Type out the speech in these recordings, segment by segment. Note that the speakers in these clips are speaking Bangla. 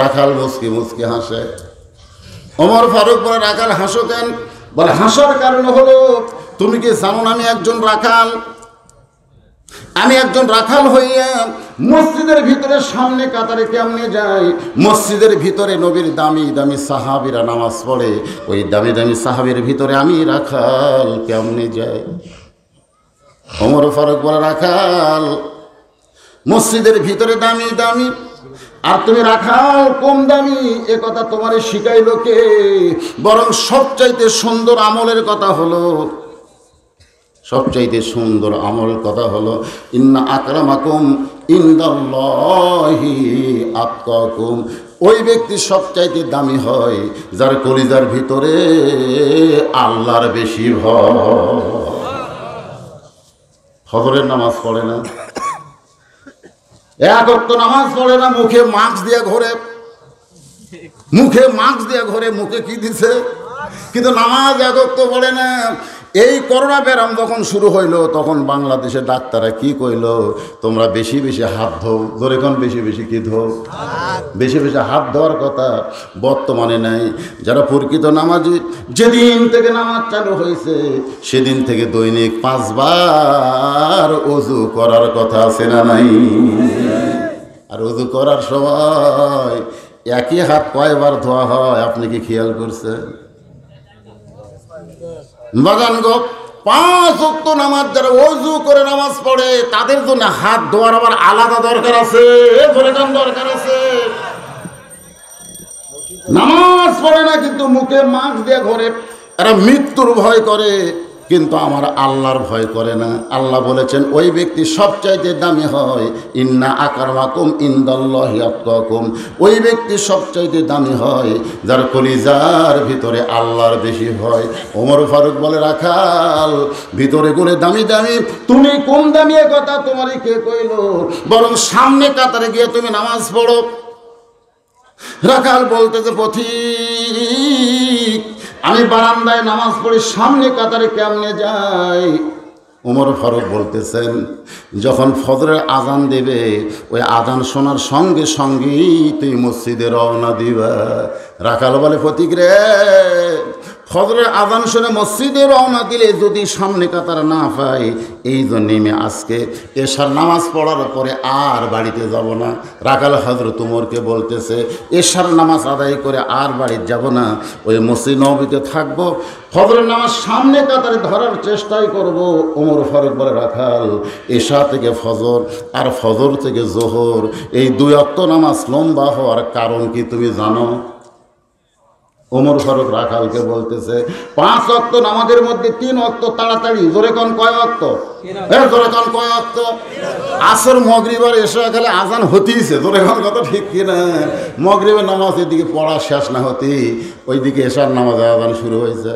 রাখাল মুচকি মুচকি হাসে। ওমর ফারুক বলে, রাখাল হাসো কেন? বলে, হাসার কারণ হলো তুমি কি জানো না আমি একজন রাখাল? আমি একজন রাখাল হইয়া মসজিদের ভিতরে সামনে কাতারে কেমনে যাই? মসজিদের ভিতরে নবীর দামি দামি সাহাবীরা নামাজ পড়ে, ওই দামি দামি সাহাবীর ভিতরে আমি রাখাল কেমনে যাই? ওমর ফারুক বলে, রাখাল মসজিদের ভিতরে দামি দামি, আর তুমি রাখাল কম দামি, এ কথা তোমারে শিখাইলো কে? বরং সবচাইতে সুন্দর আমলের কথা হলো, সবচাইতে সুন্দর আমল কথা হলো, ইন্না আকরামাকুম ইনদাল্লাহি আতকাকুম। ওই ব্যক্তি সবচাইতে দামি হয় যার কলিজার ভিতরে আল্লাহর বেশি ভয়। ফজরের নামাজ পড়ে না, এক ওয়াক্ত নামাজ পড়ে না, মুখে মাস্ক দিয়ে ঘোরে, মুখে মাস্ক দিয়ে ঘোরে, মুখে কি দিছে, কিন্তু নামাজ এক ওয়াক্ত পড়ে না। এই করোনা ব্যারাম যখন শুরু হইলো তখন বাংলাদেশের ডাক্তাররা কি কইল? তোমরা বেশি বেশি হাত ধো। ধরে কোন বেশি বেশি কি ধো? বেশি বেশি হাত ধোয়ার কথা বর্তমানে নাই। যারা প্রকৃত নামাজি, যেদিন থেকে নামাজ চালু হয়েছে সেদিন থেকে দৈনিক 5 বার ওযু করার কথা আছে না নাই? আর ওযু করার সময় একই হাত কয়বার ধোয়া হয় আপনি কি খেয়াল করছেন? বাগান গো, 5 ওয়াক্ত নামাজ যারা ওযু করে নামাজ পড়ে তাদের জন্য হাত ধোয়ার আবার আলাদা দরকার আছে, দরকার আছে। নামাজ পড়ে না কিন্তু মুখে মাস্ক দিয়ে ঘোরে, এরা মৃত্যুর ভয় করে কিন্তু আমার আল্লাহর ভয় করে না। আল্লাহ বলেছেন ওই ব্যক্তি সবচাইতে দামি হয়, ইন্না আকরামাকুম ইনদাল্লাহি আতকাকুম। ওই ব্যক্তি সবচাইতে দামি হয় যার কলিজার ভিতরে আল্লাহর বেশি ভয়। ওমর ফারুক বলে, রাখাল ভিতরে গুলো দামি দামি, তুমি কোন দামি? এ কথা তোমারই কে কইল? বরং সামনে কাতারে গিয়ে তুমি নামাজ পড়ো। রাখাল বলতেছে, পথিক আমি বারান্দায় নামাজ পড়ি, সামনে কাতারে কেমনে যাই? ওমর ফারুক বলতেছেন, যখন ফজরের আজান দেবে ওই আজান শোনার সঙ্গে সঙ্গেই তুই মসজিদে রওনা দিবা। রাখাল বলে, পথিক রে, ফজরের আজান শুনে মসজিদে রওনা দিলে যদি সামনে কাতার না পাই, এই জন্যে আমি আজকে এশার নামাজ পড়ার পরে আর বাড়িতে যাব না। রাখাল হযরত ওমরকে বলতেছে, এশার নামাজ আদায় করে আর বাড়িতে যাব না, ওই মসজিদ নববীতে থাকবো, ফজরের নামাজ সামনে কাতারে ধরার চেষ্টাই করব। ওমর ফারুক বলে, রাখাল এশা থেকে ফজর আর ফজর থেকে জোহর এই 2 ওয়াক্ত নামাজ লম্বা হওয়ার কারণ কি তুমি জানো? ওমর ফারুক রাখালকে বলতেছে, 5 ওয়াক্ত নামাজের মধ্যে 3 ওয়াক্ত তাড়াতাড়ি। জোরে কোন কয় ওয়াক্ত? জোরে কোন কয় ওয়াক্ত? আসর মাগরিব আর এশা খালি আজান হতেইছে। জোরে কোন কথা ঠিক কিনা? মাগরিবের নামাজ এদিকে পড়া শেষ না হতে ওইদিকে এশার নামাজে আজান শুরু হয়েছে,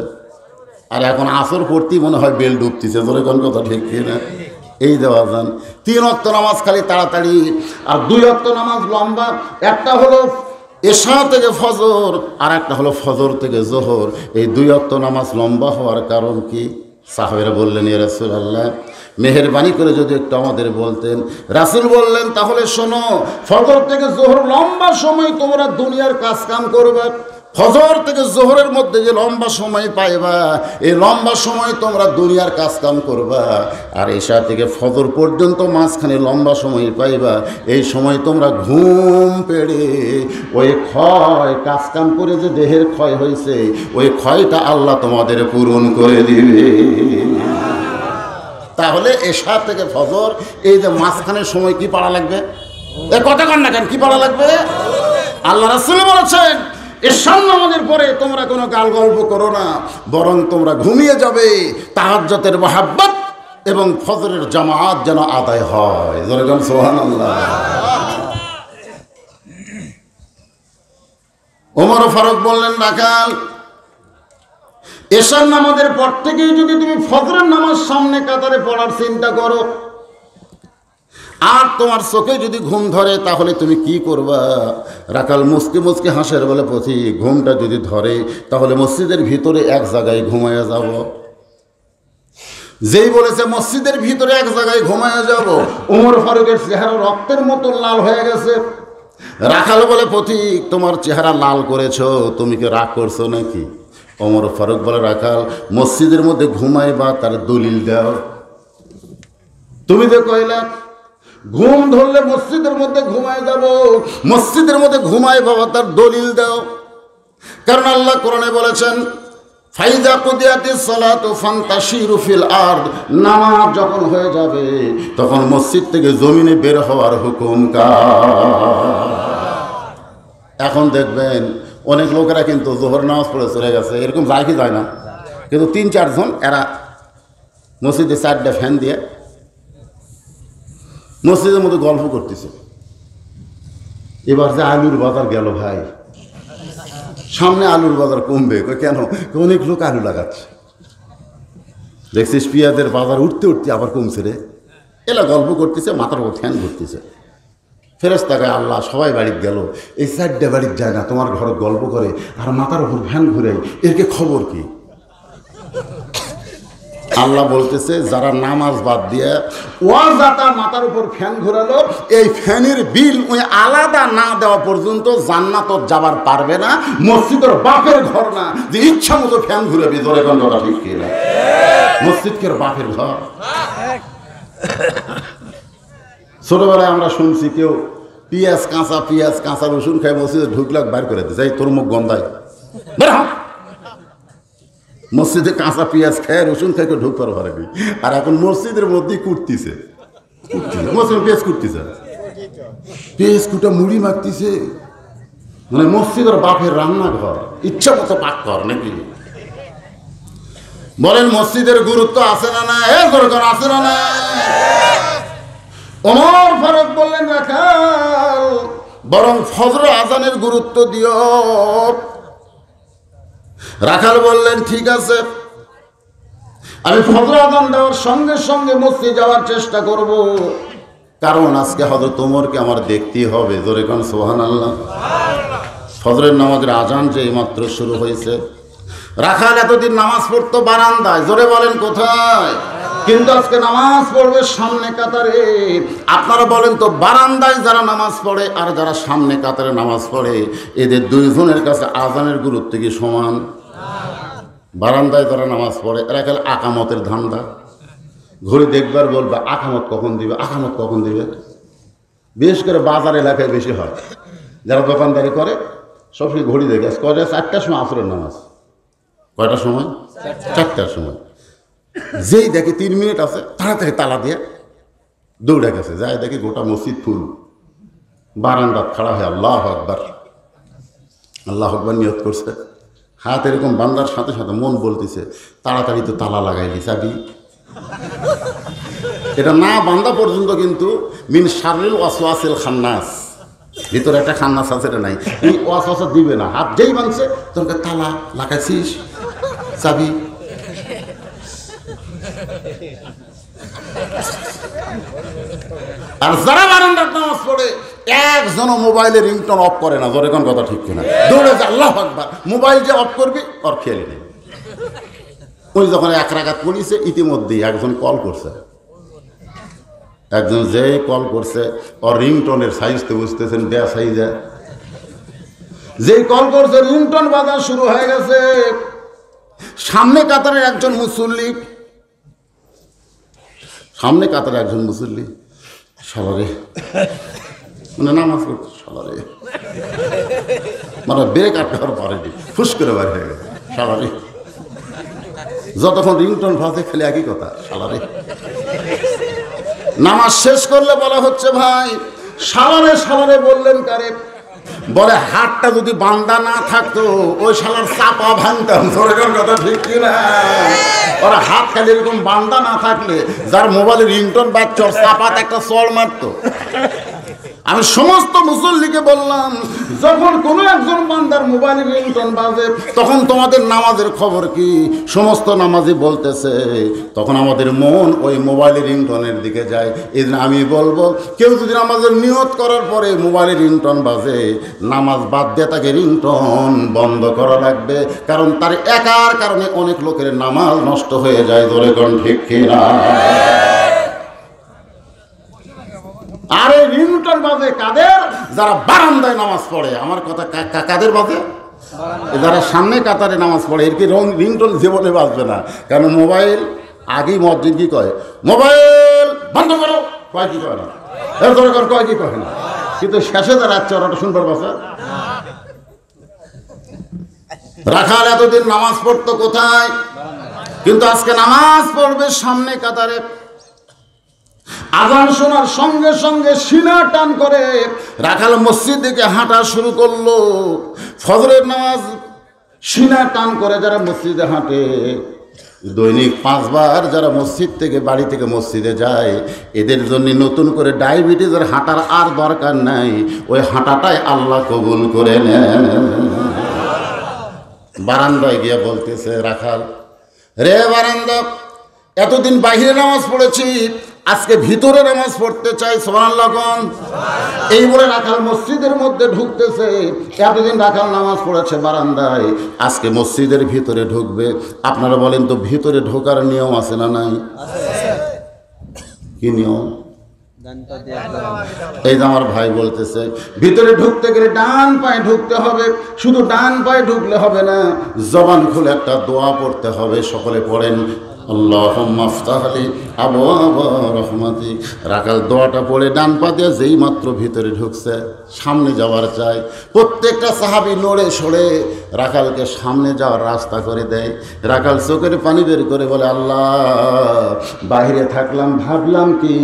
আর এখন আসর পড়তেই মনে হয় বেল ডুবতেছে। জোরে কোন কথা ঠিক কিনা? এই দেওয়া আজান। 3 ওয়াক্ত নামাজ খালি তাড়াতাড়ি, আর 2 ওয়াক্ত নামাজ লম্বা। একটা হলো এশা থেকে ফজর আর একটা হলো ফজর থেকে জোহর। এই 2 ওয়াক্ত নামাজ লম্বা হওয়ার কারণ কি? সাহাবীরা বললেন, ইয়া রাসূলুল্লাহ, মেহেরবানি করে যদি একটু আমাদের বলতেন। রাসূল বললেন, তাহলে শোনো, ফজর থেকে জোহর লম্বা সময় তোমরা দুনিয়ার কাজ কাম করবে। ফজর থেকে জোহরের মধ্যে যে লম্বা সময় পাইবা, এই লম্বা সময় তোমরা দুনিয়ার কাজ কাম করবা। আর এশা থেকে ফজর পর্যন্ত মাঝখানে লম্বা সময় পাইবা, এই সময় তোমরা ঘুম পেড়ে ওই ক্ষয় কাজ কাম করে যে দেহের ক্ষয় হয়েছে ওই ক্ষয়টা আল্লাহ তোমাদের পূরণ করে দিবে। তাহলে এশা থেকে ফজর এই যে মাঝখানের সময় কি পড়া লাগবে? এ কথা কন না কেন, কি পড়া লাগবে? আল্লাহ রাসূল বলেছেন, এশার নামাজের পরে তোমরা কোনো গাল গল্প করো না, বরং তোমরা ঘুমিয়ে যাবে। তাহাজ্জুদের মহব্বত এবং ফজরের জামাত যেন আদায় হয়। জোরে বলেন সুবহানাল্লাহ। ওমর ফারুক বললেন, রাখাল এশার নামাজের পর থেকেই যদি তুমি ফজরের নামাজ সামনে কাতারে পড়ার চিন্তা করো আর তোমার চোখে যদি ঘুম ধরে তাহলে তুমি কি করবা? রাখাল মুসকে মুসকে হাসের বলে, পথিক ঘুমটা যদি ধরে তাহলে মসজিদের ভিতরে এক জায়গায় ঘুমায়া যাব। যেই বলেছে মসজিদের ভিতরে এক জায়গায় ঘুমায়া যাব, ওমর ফারুকের চেহারা রক্তের মতো লাল হয়ে গেছে। রাখাল বলে, পথিক তোমার চেহারা লাল করেছো, তুমি কি রাগ করছো নাকি? ওমর ফারুক বলে, রাখাল মসজিদের মধ্যে ঘুমাইবা তার দলিল দাও। তুমি তো কইলা ঘুম ধরলে মসজিদের মধ্যে ঘুমায় যাব, মসজিদের মধ্যে ঘুমায় বাবা তার দলিল দাও। কারণ আল্লাহ কোরআনে বলেছেন, ফাইদা কুদিয়াতিস সালাতু ফান্তাশিরু ফিল আরদ, নামাজ যখন হয়ে যাবে তখন মসজিদ থেকে জমিনে বের হওয়ার হুকুম কার? এখন দেখবেন অনেক লোকেরা কিন্তু জোহর নামাজ পড়ে চলে গেছে, এরকম যায় কি যায় না, কিন্তু ৩-৪ জন এরা মসজিদে 4টা ফ্যান দিয়ে মসজিদের মধ্যে গল্প করতেছে। এবার যে আলুর বাজার গেল ভাই, সামনে আলুর বাজার কমবে কেন? অনেক লোক আলু লাগাচ্ছে, দেখছিস পেঁয়াজের বাজার উঠতে উঠতে আবার কমছে রে। এলা গল্প করতেছে, মাথার উপর ফ্যান ঘুরতেছে। ফেরেশতাকে আল্লাহ সবাই বাড়িতে গেল, এই 4টা বাড়ির যায় না, তোমার ঘরে গল্প করে আর মাথার উপর ফ্যান ঘুরে, এরকে খবর কি? আল্লাহ বলতেছে, যারা নামাজ বাদ দিয়ে ওয়াজাতা মাথার উপর ফ্যান ঘোরালো, এই ফ্যানের বিল ওই আলাদা না দেওয়া পর্যন্ত জান্নাত যাবার পারবে না। মসজিদের বাপের ঘর না যে ইচ্ছা মতো ফ্যান ঘুরে ভিতরে, কথা ঠিক কিনা? মসজিদের বাপের ঘর। ছোটবেলায় আমরা শুনছি কেউ পেঁয়াজ কাঁচা রসুন খাই মসজিদে ঢুকলাক বাইর করে দিচ্ছে, এই তোর মুখ গন্ধায়, মসজিদে কাঁচা পেঁয়াজ খায় রসুন খাই কেউ ঢুকবার পারেনি। আর এখন মসজিদের মধ্যেই কুটতিছে, মসজিদে পেঁয়াজ কুটতেছে, পেঁয়াজ কুটা মুড়ি মাখতিছে, মানে মসজিদের বাপের রান্নাঘর, ইচ্ছা মতো পাক কর নাকি? বলেন মসজিদের গুরুত্ব আছে না না? আছে না না? ওমর ফারুক বললেন, রাখাল বরং ফজর আজানের গুরুত্ব দিও। রাখাল বললেন, ঠিক আছে, আমি ফজর আজান দেওয়ার সঙ্গে সঙ্গে মসজিদ যাওয়ার চেষ্টা করব, কারণ আজকে হযরত ওমরকে আমার দেখতেই হবে। জোরে কোন সুবহানাল্লাহ। ফজরের নামাজের আজান যে মাত্র শুরু হয়েছে। রাখাল এতদিন নামাজ পড়তো বারান্দায়, জোরে বলেন কোথায়? কিন্তু আজকে নামাজ পড়বে সামনে কাতারে। আপনারা বলেন তো, বারান্দায় যারা নামাজ পড়ে আর যারা সামনে কাতারে নামাজ পড়ে, এদের দুইজনের কাছে আজানের গুরুত্ব কি সমান? বারান্দায় যারা নামাজ পড়ে এরা খেলে আকামতের ধান্দা, ঘুরে দেখবার বলবে আকামত কখন দিবে, আকামত কখন দিবে। বিশেষ করে বাজার এলাকায় বেশি হয়, যারা দোকানদারি করে সবসময় ঘড়ি দেখে, কয়টা 4টার সময় আসরের নামাজ, কয়টার সময়? 4টার সময়। যেই দেখে 3 মিনিট আছে তাড়াতাড়ি তালা দিয়ে দৌড়ে গেছে, যাই দেখে গোটা মসজিদ ফুল, বারান্দাত খাড়া হয়ে আল্লাহু আকবার আল্লাহু আকবার নিয়ত করছে। হাত এরকম বান্দার সাথে সাথে মন বলতেছে, তাড়াতাড়ি তো তালা লাগাইলি চাবি। এটা না বান্দা পর্যন্ত কিন্তু মিন শাররিল ওয়াসওয়াসিল খান্নাস, ভিতরে একটা খান্নাস আছে, এটা নাই, এই ওয়াসওয়াসা দিবে না। হাত যেই বানছে তোকে তালা লাগাইছিস, চাবি। আর যারা বারান্দার নামাজ পড়ে একজনও মোবাইলে রিংটোন অফ করে না, জোরে কোন কথা ঠিক কিনা? দৌড়ে যা আল্লাহু আকবার, মোবাইল যে অফ করবি ওর খেয়ালই নেই। ওই যখন 1 রাকাত পড়িছে ইতিমধ্যেই একজন কল করছে, একজন যেই কল করছে ওর রিংটোনের সাইজ তো বুঝতেছেন, দেয়া সাইজে যেই কল করছে রিংটোন বাজা শুরু হয়ে গেছে। সামনে কাতারের একজন মুসল্লি, সামনে কাতারে একজন মুসল্লি, শালারে মানে নামাজ পড়তে, শালারে মানে ব্রেক আটকার পারেনি, ফুস করে বার হয়ে গেছে, শালারে। যতক্ষণ রিংটোন ভাজে খেলে একই কথা, শালারে। নামাজ শেষ করলে বলা হচ্ছে, ভাই শালারে শালারে বললেন কারে? বলে হাতটা যদি বান্দা না থাকতো ওই শালার চাপা ভাঙতাম। কথা ঠিক কিনা? ওরা হাত খালি এরকম বান্দা না থাকলে যার মোবাইলে রিংটোন বাজছে ওর চাপাতে একটা চড় মারতো। আমি সমস্ত মুসল্লিকে বললাম, যখন কোনো একজন বান্দার মোবাইলে রিংটোন বাজে তখন তোমাদের নামাজের খবর কি? সমস্ত নামাজি বলতেছে তখন আমাদের মন ওই মোবাইলের রিংটোনের দিকে যায়। এই জন্য আমি বলবো, কেউ যদি নামাজের নিয়ত করার পরে মোবাইলের রিংটোন বাজে, নামাজ বাদ দিয়ে তাকে রিংটোন বন্ধ করা লাগবে, কারণ তার একার কারণে অনেক লোকের নামাজ নষ্ট হয়ে যায়। ধরে কোন ঠিক কিনা? আর এই রিংটোন বাজে কাদের? যারা বারান্দায় নামাজ পড়ে। আমার কথা কাদের বাজে? যারা সামনে কাতারে নামাজ পড়ে। এর কি রিংটোন জীবনে বাজবে না, কারণ মোবাইল আগেই মসজিদ কি কয়, মোবাইল বন্ধ করো, কয় কি কয় না, কয় কি কয় না, কিন্তু শেষে যারা রাখছে ওরা শুনবার বাসা। রাখাল এতদিন নামাজ পড়তো কোথায়, কিন্তু আজকে নামাজ পড়বে সামনে কাতারে। আজান শোনার সঙ্গে সঙ্গে সিনা টান করে রাখাল মসজিদ দিকে হাঁটা শুরু করলো। ফজরের নামাজ সিনা টান করে যারা মসজিদে হাঁটে, দৈনিক 5 বার যারা মসজিদ থেকে বাড়ি থেকে মসজিদে যায়, এদের জন্য নতুন করে ডায়াবেটিসের হাঁটার আর দরকার নাই, ওই হাঁটাটাই আল্লাহ কবুল করে নেন। বারান্দায় গিয়ে বলতেছে রাখাল, রে বারান্দা, এতদিন বাহিরে নামাজ পড়েছি, আজকে ভিতরে নামাজ পড়তে চাই, সুবহানাল্লাহ কোন। এই বলে রাখাল মসজিদের মধ্যে ঢুকতেছে। এতদিন রাখাল নামাজ পড়েছে বারান্দায়, আজকে মসজিদের ভিতরে ঢুকবে। আপনারা বলেন তো ভিতরে ঢোকার নিয়ম আছে না নাই? কি নিয়ম? এই যে আমার ভাই বলতেছে ভিতরে ঢুকতে গেলে ডান পায়ে ঢুকতে হবে। শুধু ডান পায়ে ঢুকলে হবে না, জবান খুলে একটা দোয়া পড়তে হবে। সকলে পড়েন, আল্লাহুম্মা আফতাহ লি আবওয়াবা রাহমাতিক। রাখাল দোয়াটা পড়ে ডান পা দিয়ে যেই মাত্র ভিতরে ঢুকছে, সামনে যাওয়ার চাই। প্রত্যেকটা সাহাবী নড়ে সরে রাখালকে সামনে যাওয়ার রাস্তা করে দেয়। রাখাল চোখের পানি বের করে বলে, আল্লাহ, বাহিরে থাকলাম ভাবলাম কি,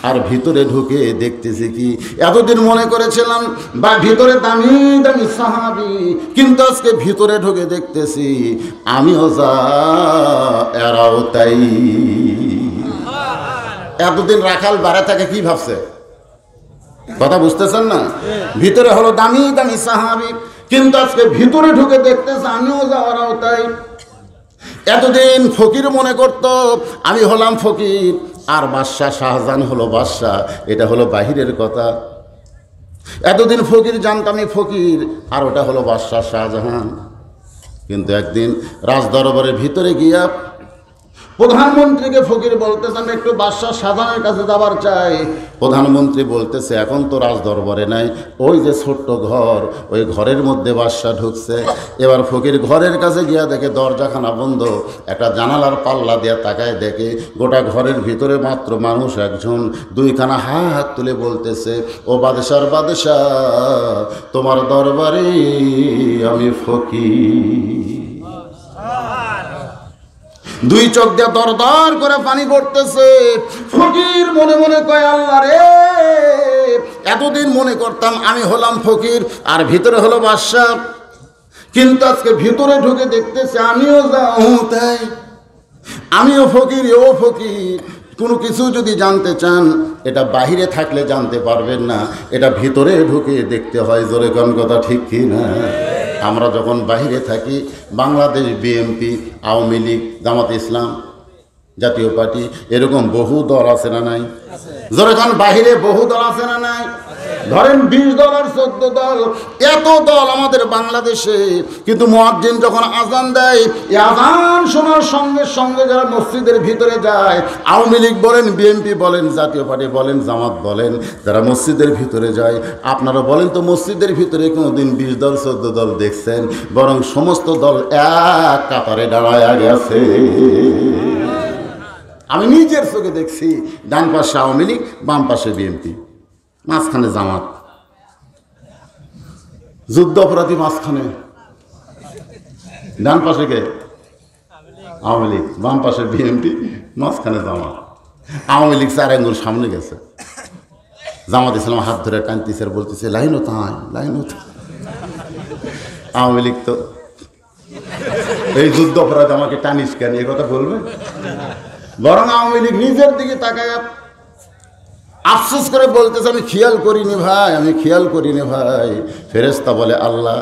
আর ভিতরে ঢুকে দেখতেছি কি। এতদিন মনে করেছিলাম বা ভিতরে দামি দামি সাহাবী, কিন্তু আজকে ভিতরে ঢুকে দেখতেছি আমিও যা এরাও তাই। এতদিন রাখাল বাড়া থাকে কি ভাবছে, কথা বুঝতেছেন না? ভিতরে হলো দামি দামি সাহাবী, কিন্তু আজকে ভিতরে ঢুকে দেখতেছে আমিও যা ওরাও তাই। এতদিন ফকির মনে করত আমি হলাম ফকির, আর বাদশাহ শাহজাহান হলো বাদশাহ, এটা হলো বাহিরের কথা। এতদিন ফকির জানতামই ফকির, আর ওটা হলো বাদশাহ শাহজাহান। কিন্তু একদিন রাজদরবারের ভিতরে গিয়া প্রধানমন্ত্রীকে ফকির বলতেছে আমি একটু বাদশাহ শাহজাহানের কাছে যাবার চাই। প্রধানমন্ত্রী বলতেছে এখন তো রাজদরবারে নাই, ওই যে ছোট্ট ঘর, ওই ঘরের মধ্যে বাদশাহ ঢুকছে। এবার ফকির ঘরের কাছে গিয়া দেখে দরজাখানা বন্ধ। একটা জানালার পাল্লা দিয়ে তাকায় দেখে গোটা ঘরের ভিতরে মাত্র মানুষ একজন। দুইখানা হাত তুলে বলতেছে, ও বাদশার বাদশাহ, তোমার দরবারে আমি ফকির। দুই চোখ দিয়ে দর দর করে পানি পড়তেছে। ফকির মনে মনে কয়, আল্লাহ রে, এতদিন মনে করতাম আমি হলাম ফকির আর ভিতরে হলো বাদশাহ, কিন্তু আজকে ভিতরে ঢুকে দেখতেছে আমিও যাও তাই, আমিও ফকির ও ফকির। কোনো কিছু যদি জানতে চান এটা বাহিরে থাকলে জানতে পারবেন না, এটা ভিতরে ঢুকে দেখতে হয়। জোরে কোন কথা ঠিক কি না? আমরা যখন বাহিরে থাকি, বাংলাদেশ বিএনপি, আওয়ামী লীগ, জামাত ইসলাম, জাতীয় পার্টি, এরকম বহু দল আছে না নাই? জোরে কোন, বাহিরে বহু দল আছে না নাই? ধরেন 20 দল আর 14 দল, এত দল আমাদের বাংলাদেশে। কিন্তু মুয়াজ্জিন যখন আজান দেয়, এই আজান শোনার সঙ্গে সঙ্গে যারা মসজিদের ভিতরে যায়, আওয়ামী লীগ বলেন, বিএনপি বলেন, জাতীয় পার্টি বলেন, জামাত বলেন, যারা মসজিদের ভিতরে যায়, আপনারা বলেন তো মসজিদের ভিতরে কোনোদিন 20 দল 14 দল দেখছেন? বরং সমস্ত দল এক কাতারে দাঁড়ায় গেছে। আমি নিজের চোখে দেখছি, ডান পাশে আওয়ামী লীগ, বাম পাশে বিএনপি, মাঝখানে জামাত। যুদ্ধ অপরাধী মাঝখানে, ডান পাশে কে? আওয়ামী লীগ, বাম পাশে বিএনপি, মাঝখানে জামাত। আওয়ামী লীগ 4 আঙ্গুল সামনে গেছে, জামাত ইসলাম হাত ধরে টানতেছে আর বলতেছে লাইনও তাই, লাইনও তাই। আওয়ামী লীগ তো এই যুদ্ধ অপরাধ আমাকে টানিস কেন এ কথা বলবে? বরং আওয়ামী লীগ নিজের দিকে তাকায় আফসোস করে বলতেছে আমি খেয়াল করিনি ভাই, আমি খেয়াল করিনি ভাই। ফেরেশতা বলে আল্লাহ,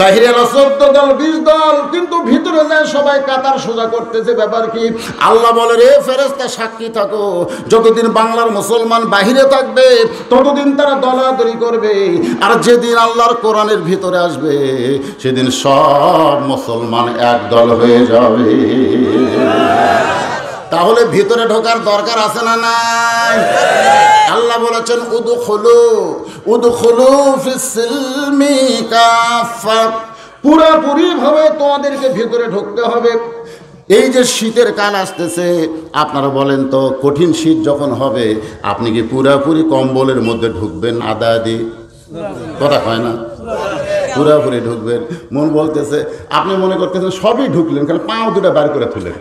বাহিরে 14 দল 20 দল, কিন্তু ভিতরে যায় সবাই কাতার সোজা করতেছে, ব্যাপার কি? আল্লাহ বলে রে ফেরেশতা সাক্ষী থাকো, যতদিন বাংলার মুসলমান বাহিরে থাকবে ততদিন তারা দলাদলি করবে, আর যেদিন আল্লাহর কোরআনের ভিতরে আসবে সেদিন সব মুসলমান এক দল হয়ে যাবে। তাহলে ভিতরে ঢোকার দরকার আছে না নাই? আল্লাহ বলেছেন উদখুলু ফিস সিলমি কাফা, পুরোপুরি ভাবে তোমাদেরকে ভিতরে ঢুকতে হবে। এই যে শীতের কাল আসতেছে, আপনারা বলেন তো, কঠিন শীত যখন হবে আপনি কি পুরাপুরি কম্বলের মধ্যে ঢুকবেন? আদা আদি কথা হয় না, পুরাপুরি ঢুকবেন। মন বলতেছে, আপনি মনে করতেছেন সবই ঢুকলেন, কারণ পাও দুটা বার করে তুলেন।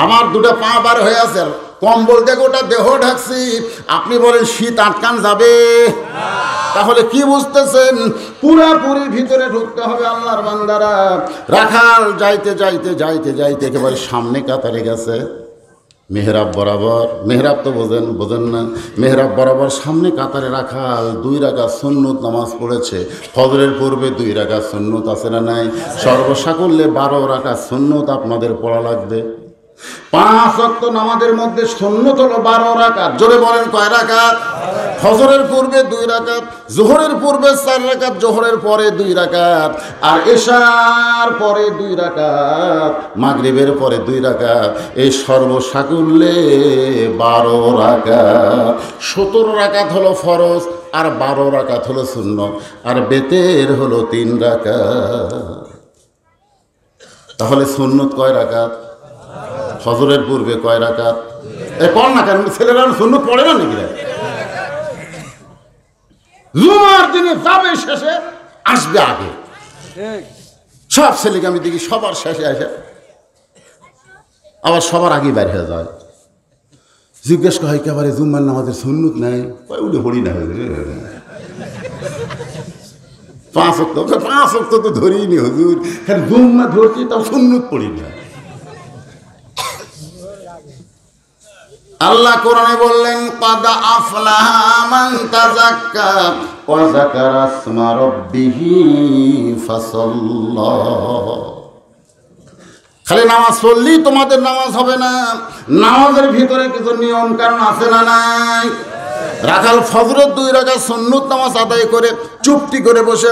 আমার দুটা পা বার হয়ে আছে, কম্বল দিয়ে গোটা দেহ ঢাকছি, আপনি বলেন শীত আটকান যাবে? তাহলে কি বুঝতেছেন? পুরাপুরি ভিতরে ঢুকতে হবে আল্লাহর বান্দারা। রাখাল যাইতে যাইতে যাইতে যাইতে একেবারে সামনে কাতারে গেছে, মেহরাব বরাবর। মেহরাব তো বোঝেন না? মেহরাব বরাবর সামনে কাতারে রাখাল 2 রাকাত সুন্নত নামাজ পড়েছে। ফজরের পূর্বে 2 রাকাত সুন্নত আছে না নাই? সর্বসাকুল্যে 12 রাকাত সুন্নত আপনাদের পড়া লাগবে। 5 ওয়াক্ত নামাজের মধ্যে সুন্নত হলো 12 রাকাত। জোরে বলেন কয় রাকাত? ফজরের পূর্বে 2 রাকাত, যোহরের পূর্বে 4 রাকাত, যোহরের পরে 2 রাকাত, আর এশার পরে 2 রাকাত, মাগরিবের পরে 2 রাকাত। এই সর্বসাকুল্যে 12 রাকাত। 17 রাকাত হলো ফরজ, আর 12 রাকাত হলো সুন্নত, আর বেতের হলো 3 রাকাত। তাহলে সুন্নত কয় রাকাত? ফজরের পূর্বে কয় রাকাত? পড় না কেন? ছেলেরা সুন্নত পড়ে না নাকি? জুমার দিনে যাবে শেষে, আসবে আগে। সব ছেলেকে আমি দেখি সবার শেষে আসে, আবার সবার আগে বাইর হয়ে যায়। জিজ্ঞেস করা হয়, একেবারে জুম্মার নামাজের সুন্নত নাই? উঠে পড়ি না, 5 ওয়াক্ত তো ধরিনি হুজুর, কারণ জুম্মা ধরছি, তাও সুন্নত পড়ি না। আল্লাহ কোরআনে বললেন, ক্বাদ আফলাহা মান তাযাক্কা ওয়া যাকারা ইসমা রাব্বিহি ফাসাল্লা। খালি নামাজ পড়লেই তোমাদের নামাজ হবে না, নামাজের ভিতরে কিছু নিয়ম কারণ আছে না নাই? রাখাল ফজরের 2 রাকাত সুন্নত নামাজ আদায় করে চুপটি করে বসে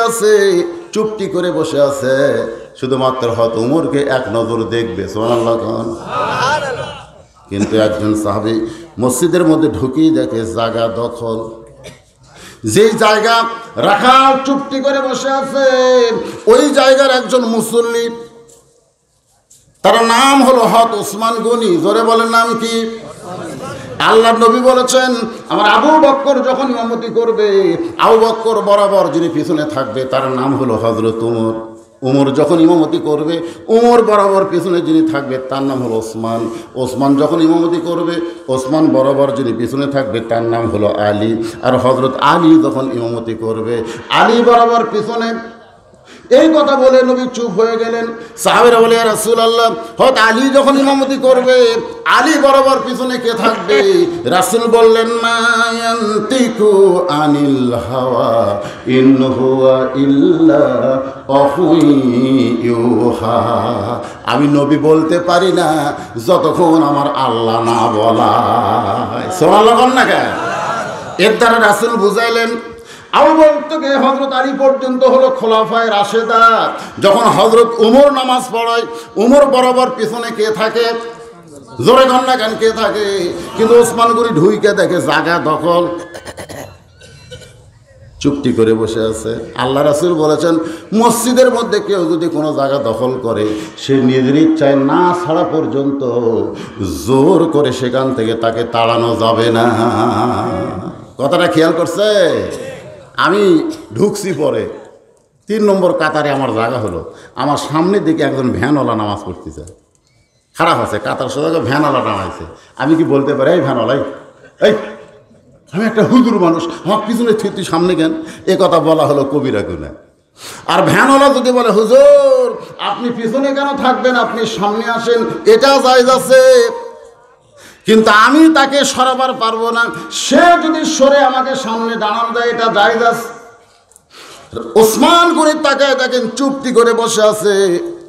আছে, শুধুমাত্র হযরত ওমরকে এক নজর দেখবে। সুবহানাল্লাহ। কিন্তু একজন সাহাবী মসজিদের মধ্যে ঢুকেই দেখে জায়গা দখল। যেই জায়গা রাখাল চুপটি করে বসে আছে, ওই জায়গার একজন মুসল্লি, তার নাম হলো হযরত ওসমান গনি। জোরে বলেন নাম কি? আল্লাহর নবী বলেছেন, আমার আবু বকর যখন ইমামতি করবে, আবু বকর বরাবর যিনি পিছনে থাকবে তার নাম হলো হযরত ওমর। ওমর যখন ইমামতি করবে, ওমর বরাবর পিছনে যিনি থাকবে তার নাম হলো ওসমান। ওসমান যখন ইমামতি করবে, ওসমান বরাবর যিনি পিছনে থাকবে তার নাম হলো আলী। আর হযরত আলী যখন ইমামতি করবে, আলী বরাবর পিছনে। এই কথা বলে নবী চুপ হয়ে গেলেন। সাহাবীরা বলে, ইয়া রাসূলুল্লাহ, হযরত আলী যখন ইমামতি করবে, আলী বরাবর পিছনে কে থাকবে? রাসূল বললেন, মা ইয়ানতিকু আনিল হাওয়া ইন হুয়া ইল্লা ওয়াহয়ুন ইউহা। আমি নবী বলতে পারি না যতক্ষণ আমার আল্লাহ না বলায়। সুবহানাল্লাহ না কেন? এর দ্বারা রাসূল বুঝাইলেন, আবু বকর থেকে হযরত আলী পর্যন্ত হলো খোলাফায়ে রাশেদা। যখন হযরত ওমর নামাজ পড়ায়, ওমর বরাবর পিছনে কে থাকে? জোরে কন না কেন, কে থাকে? কিন্তু ওসমান গনি ঢুইকে দেখে জায়গা দখল, চুপটি করে বসে আছে। আল্লাহ রাসূল বলেছেন, মসজিদের মধ্যে কেউ যদি কোনো জায়গা দখল করে, সে নিজের ইচ্ছায় না ছাড়া পর্যন্ত জোর করে সেখান থেকে তাকে তাড়ানো যাবে না। কথাটা খেয়াল করছে? আমি ঢুকছি পরে 3 নম্বর কাতারে, আমার জায়গা হলো, আমার সামনের দিকে একজন ভ্যানওয়ালা নামাজ পড়তেছে, খারাপ আছে, কাতার সোজা ভ্যানওয়ালা নামাইছে। আমি কি বলতে পারি, এই ভ্যানওয়ালাই, এই আমি একটা হুজুর মানুষ, আমার পিছনে তুই সামনে কেন? এ কথা বলা হলো কবিরা গুনাহ। আর ভ্যানওয়ালা যদি বলে, হুজুর আপনি পিছনে কেন থাকবেন, আপনি সামনে আসেন, এটা জায়েজ আছে, কিন্তু আমি তাকে সরাবার পারবো না। সে যদি সরে আমাকে সামনে দাঁড়ানো দেয়, এটা জায়েজ আছে। ওসমান গনি তাকায় দেখেন চুপটি করে বসে আছে।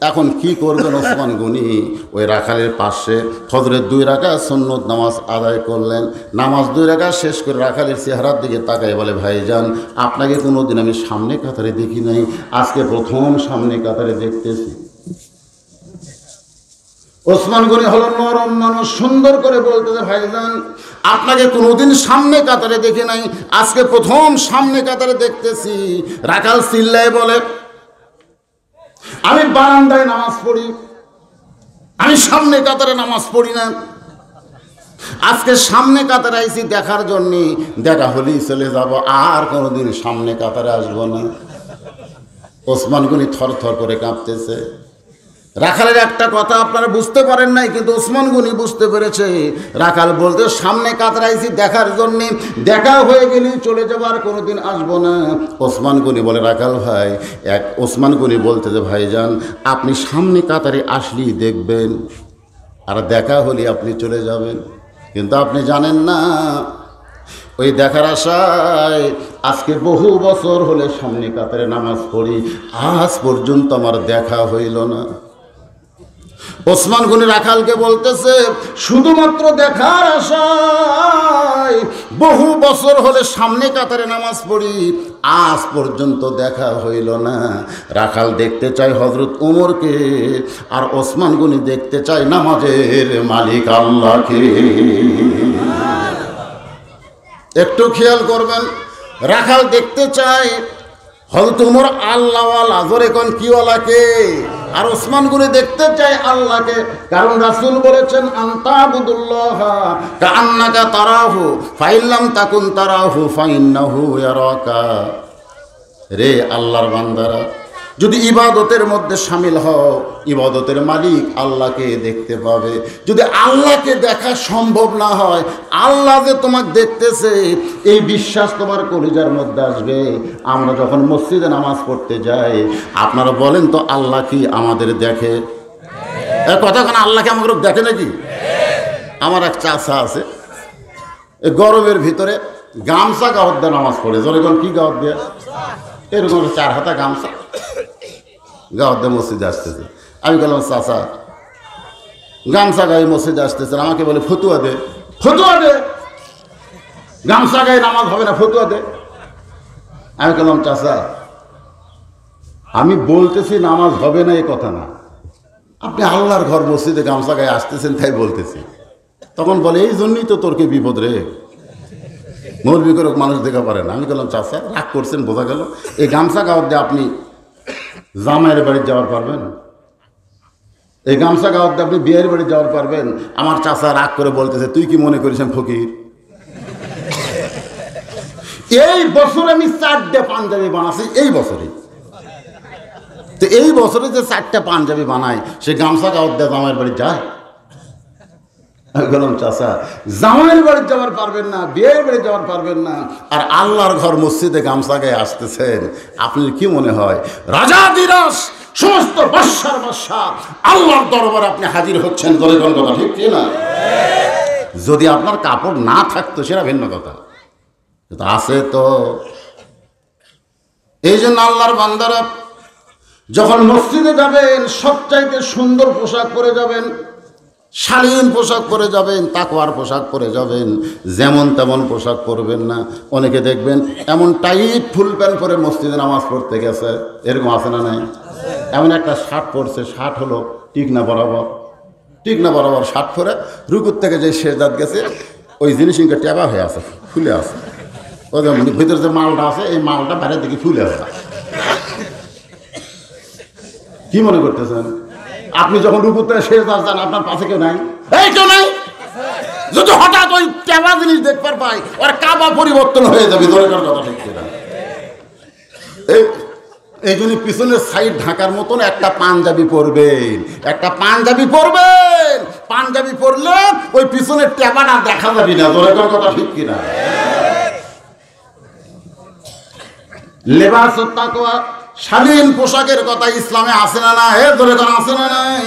এখন কি করবেন ওসমান গনি? ওই রাখালের পাশে ফজরের 2 রাকাত সুন্নত নামাজ আদায় করলেন। নামাজ 2 রাকাত শেষ করে রাখালের চেহারার দিকে তাকায় বলে, ভাইজান আপনাকে কোনোদিন আমি সামনে কাতারে দেখি নাই, আজকে প্রথম সামনে কাতারে দেখতেছি। ওসমান গনি হলো নরম মানুষ, সুন্দর করে বলতেছে ভাইজান আপনাকে কোনোদিন সামনে কাতারে দেখে নাই, আজকে প্রথম সামনে কাতারে দেখতেছি। রাখাল চিল্লায় বলে আমি বারান্দায় নামাজ পড়ি, আমি সামনে কাতারে নামাজ পড়ি না, আজকে সামনে কাতারে আইছি দেখার জন্যে, দেখা হলেই চলে যাব, আর কোনোদিন সামনে কাতারে আসবো না। ওসমান গনি থর থর করে কাঁপতেছে। রাখালের একটা কথা আপনারা বুঝতে পারেন নাই, কিন্তু ওসমান গনি বুঝতে পেরেছে। রাখাল বলতে সামনে কাতারে আইছি দেখার জন্যে, দেখা হয়ে গেলেই চলে যাবো, আর কোনোদিন আসবো না। ওসমান গনি বলে রাখাল ভাই, ওসমান গনি বলতে যে ভাইজান আপনি সামনে কাতারে আসলেই দেখবেন, আর দেখা হলে আপনি চলে যাবেন, কিন্তু আপনি জানেন না ওই দেখার আশায় আজকে বহু বছর হলে সামনে কাতারে নামাজ পড়ি, আজ পর্যন্ত আমার দেখা হইল না। ওসমান গনি রাখালকে বলতেছে শুধুমাত্র দেখার আশায় বহু বছর হলে সামনে কাতারে নামাজ পড়ি, আজ পর্যন্ত দেখা হইল না। রাখাল দেখতে চায় হযরত ওমরকে, আর ওসমান গনি দেখতে চায় নামাজের মালিক আল্লাহকে। একটু খেয়াল করবেন, রাখাল দেখতে চায় হযরত ওমর আল্লাহওয়ালা, জোরে কোন কিওয়ালাকে, আর ওসমান গনি দেখতে চায় আল্লাহকে। কারণ রাসূল বলেছেন আনতাবুদুল্লাহ কাআন্নাকা তারাহু ফাইল্লাম তাকুন তারাহু ফাইন্নাহু ইয়ারাকা। রে আল্লাহর বান্দারা, যদি ইবাদতের মধ্যে শামিল হও, ইবাদতের মালিক আল্লাহকে দেখতে পাবে। যদি আল্লাহকে দেখা সম্ভব না হয়, আল্লাহ যে তোমাকে দেখতেছে এই বিশ্বাস তোমার কলিজার মধ্যে আসবে। আমরা যখন মসজিদে নামাজ পড়তে যাই, আপনারা বলেন তো আল্লাহ কি আমাদের দেখে? কথা কেন, আল্লাহ কি আমাকে দেখে নাকি? আমার এক চাচা আছে, গরমের ভিতরে গামছা গাওয়ার দিয়ে নামাজ পড়ে। যখন কি গাওয়ার দিয়ে, এরকম 4 হাতা গামছা গাওয়ার দিয়ে মসজিদে আসতেছে। আমি বললাম চাচা গামছা গায়ে মসজিদে আসতেছেন, আমাকে বলে ফতুয়া দে, ফতুয়া দে, গামছা গায়ে নামাজ হবে না, ফতুয়া দে। আমি বললাম চাচা আমি বলতেছি নামাজ হবে না এই কথা না, আপনি আল্লাহর ঘর মসজিদে গামছা গায়ে আসতেছেন তাই বলতেছি। তখন বলে এই জন্যই তো তোরকে বিপদ রে, মৌলবি করে মানুষ দেখা পারে না। আমি বললাম চাচা রাগ করছেন, বোঝা গেল। এই গামছা গাওয়ার দিয়ে আপনি জামাইয়ের বাড়ি যাওয়ার পারবেন? এই গামছা গাওয়ার দিয়ে আপনি বিয়ের বাড়ি যাওয়ার পারবেন? আমার চাচা রাগ করে বলতেছে তুই কি মনে করিস আমি ফকির? এই বছর আমি 4টে পাঞ্জাবি বানাচ্ছি, এই বছরে। তো এই বছরে যে 4টে পাঞ্জাবি বানাই, সে গামছা গাওয়ার দিয়ে জামাইয়ের বাড়ি যায়? আমি বললাম চাচা জামাইয়ের বাড়ি যাওয়ার পারবেন না, বিয়ের বাড়ি যাওয়ার পারবেন না, আর আল্লাহর ঘর মসজিদে গামছা গায়ে আসতেছেন, আপনার কি মনে হয় রাজাদিরাজ সমস্ত বাদশার বাদশা আল্লাহর দরবারে আপনি হাজির হচ্ছেন? দলে কোন কথা ঠিক কি না? যদি আপনার কাপড় না থাকতো সেটা ভিন্ন কথা, কিন্তু আছে তো। এই জন্য আল্লাহর বান্দারা যখন মসজিদে যাবেন সবচাইতে সুন্দর পোশাক পরে যাবেন, শালীন পোশাক পরে যাবেন, তাকওয়ার পোশাক পরে যাবেন, যেমন তেমন পোশাক পরবেন না। অনেকে দেখবেন এমন টাইট ফুল প্যান্ট পরে মসজিদে নামাজ পড়তে গেছে, এরকম আছে না নাই? এমন একটা শার্ট পরছে, শার্ট হলো টিকনা বরাবর, টিকনা বরাবর শার্ট পরে রুকুর থেকে যে সেজদাত গেছে ওই জিনিস ইনকে টেবা হয়ে আছে, ফুলে আছে, ওই ভিতরে যে মালটা আছে এই মালটা বাইরের দিকে ফুলে আছে। কি মনে করতেছেন? আপনি যখন রুকুতে সেজদা যান আপনার পাশে কেউ নাই? এই কেউ নাই? যদি হঠাৎ ওই টেবা জিনিস দেখবার পাই, ওর কাবা পরিবর্তন হয়ে যাবে। দরকার কথা ঠিক না? এই জন্য পিছনের সাইড ঢাকার মতন একটা পাঞ্জাবি পরবেন, একটা পাঞ্জাবি পরবেন। পাঞ্জাবি পরলে ওই পিছনের টেবাটা দেখা যাবে না। দরকার কথা ঠিক কিনা? লেবাস তাকওয়া, শালীন পোশাকের কথা ইসলামে আছে না না? ধরে কোন আছে না নাই?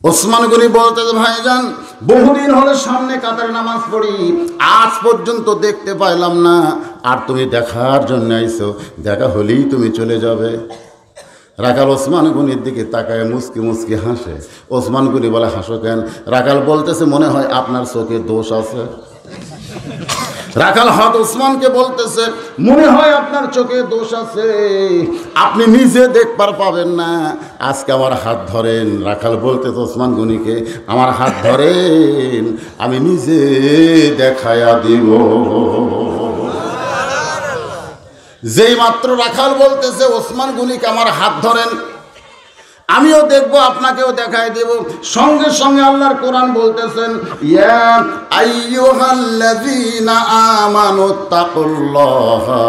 ওসমান গনি বলতে ভাইজান বহুদিন হলে সামনে কাতারে নামাজ পড়ি, আজ পর্যন্ত দেখতে পাইলাম না, আর তুমি দেখার জন্য আইছো, দেখা হলেই তুমি চলে যাবে। রাখাল ওসমান গনির দিকে তাকায় মুচকি মুচকি হাসে। ওসমান গনি বলে হাসো কেন? রাখাল বলতেছে মনে হয় আপনার চোখে দোষ আছে। রাখাল হযরত ওসমানকে বলতেছে, মনে হয় আপনার চোখে দোষ আছে, আপনি নিজে দেখবার পাবেন না, আজকে আমার হাত ধরেন। রাখাল বলতেছে ওসমান গনিকে, আমার হাত ধরেন, আমি নিজে দেখায়া দিব। যেই মাত্র রাখাল বলতেছে ওসমান গনিকে আমার হাত ধরেন, আমিও দেখবো, আপনাকেও দেখাই দেব, সঙ্গে সঙ্গে আল্লাহর কোরআন বলতেছেন, ইয়া আইয়ুহাল্লাযীনা আমানুত্তাকুল্লাহা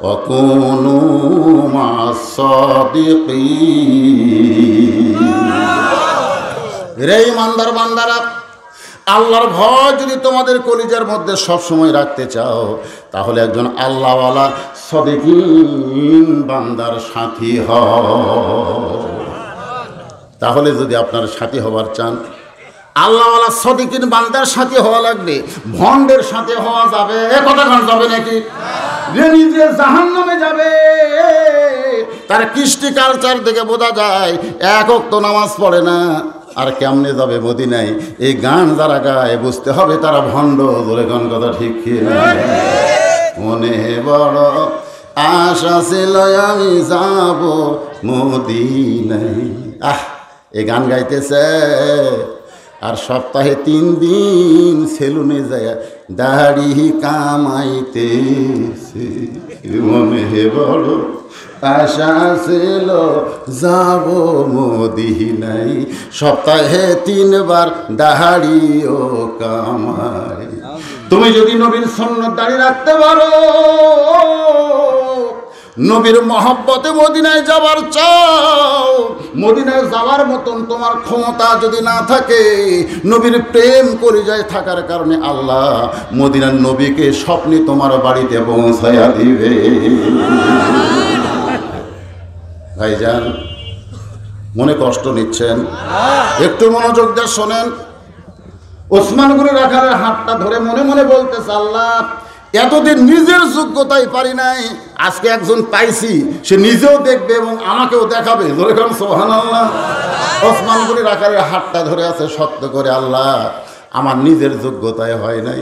ওয়া কুনু মা'আস সাদিকিন। রে ঈমানদার বান্দারা, আল্লাহর ভয় যদি তোমাদের কলিজার মধ্যে সব সময় রাখতে চাও, তাহলে একজন আল্লাহওয়ালা সাদিকিন বান্দার সাথী হও। তাহলে যদি আপনার সাথী হবার চান, আল্লাহওয়ালা সাদিকিন বান্দার সাথী হওয়া লাগবে, ভণ্ডের সাথে হওয়া যাবে কথা গান যাবে নাকি? যে নিজে জাহান্নামে যাবে, তার কৃষ্টি কালচার দেখে বোঝা যায় এক ওয়াক্ত নামাজ পড়ে না, আর কেমনে যাবে মদিনায়? এই গান যারা গায় বুঝতে হবে তারা ভণ্ড। বলে গান কথা ঠিক কি না? মনে বড় আশা ছিল আমি যাব মদিনায়। এই গান গাইতেছে, আর সপ্তাহে 3 দিন সেলুনে যায় দাড়ি কামাইতেছে। মনে বড় আশা ছিল যাব মদিনায়, সপ্তাহে 3 বার দাড়িও কামাই। তুমি যদি নবীর সুন্নাত দাড়ি রাখতে পারো, নবীর মহব্বতে মদিনায় যাবার চাও, মদিনায় যাওয়ার মতন তোমার ক্ষমতা যদি না থাকে, নবীর প্রেম কলিজায় থাকার কারণে আল্লাহ মদিনার নবীকে স্বপ্নে তোমার বাড়িতে পৌঁছায়া দিবে। ভাইজান, মনে কষ্ট নিচ্ছেন? একটু মনোযোগ দিয়ে শোনেন। ওসমান গনি রাখালের হাতটা ধরে মনে মনে বলতেছে, আল্লাহ এতদিন নিজের যোগ্যতাই পারি নাই, আজকে একজন পাইছি, সে নিজেও দেখবে এবং আমাকেও দেখাবে। ধরে কারণ সুবহানাল্লাহ। ওসমান গনি রাখালের হাতটা ধরে আছে সত্য করে, আল্লাহ আমার নিজের যোগ্যতায় হয় নাই,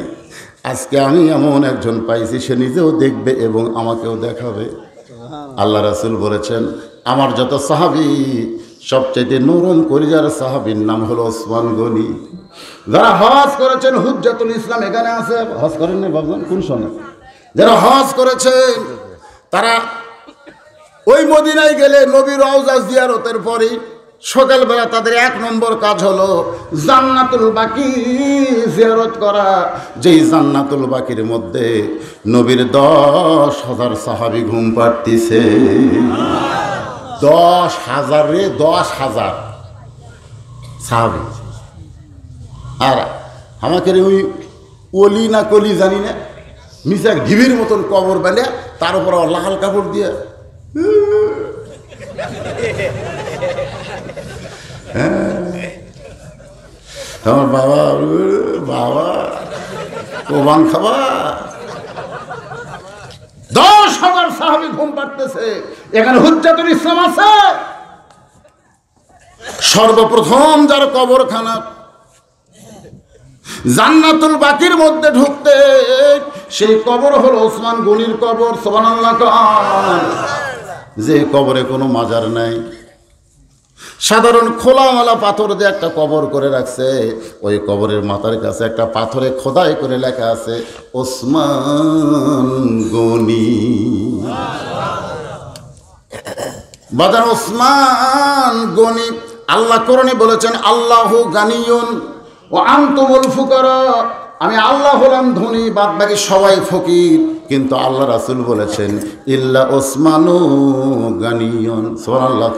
আজকে আমি এমন একজন পাইছি, সে নিজেও দেখবে এবং আমাকেও দেখাবে। আল্লাহ রাসূল বলেছেন, আমার যত সাহাবী সবচেয়ে নরম কলিজার সাহাবীর নাম হলো ওসমান গনি। যারা হজ করেছেন, হুজ্জাতুল ইসলাম এখানে আছে, হজ করেন না বাবজান? কোন সনে? যারা হজ করেছেন তারা ওই মদিনায় গেলে নবীর রওজা জিয়ারতের পরে সকালবেলা তাদের 1 নম্বর কাজ হলো জান্নাতুল বাকি জিয়ারত করা। যেই জান্নাতুল বাকির মধ্যে নবীর 10,000 সাহাবী ঘুম পাড়তিছে। 10,000 রে, 10,000 সাহাবী। আর আমাকে ওই অলি না কলি জানি না, মিশা ঢিবির মতন কবর বেলে, তার উপর লাল কাপড় দিয়ে, আমার বাবা বাবা কোবান খাবা। 10,000 সাহাবী ঘুম পাড়তেছে। এখানে হুজ্জাতুল ইসলাম আছে। সর্বপ্রথম যার কবরখানা জান্নাতুল বাকির মধ্যে ঢুকতে, সেই কবর হলো ওসমান গনির কবর। সুবহানাল্লাহ। যে কবরে কোনো মাজার নাই, সাধারণ খোলামেলা পাথর দিয়ে একটা কবর করে রাখছে। ওই কবরের মাথার কাছে একটা পাথরে খোদাই করে লেখা আছে ওসমান গনি। বাজার ওসমান গনি। আল্লাহ কোরআনে বলেছেন, আল্লাহু গানিয়ুন ও আনতুমুল ফুকারা, আমি আল্লাহ হলাম ধনী, বাদ বাকি সবাই ফকির। কিন্তু আল্লাহ রাসূল বলেছেন ইল্লা ওসমানু গানিয়ুন। সুবহানাল্লাহ।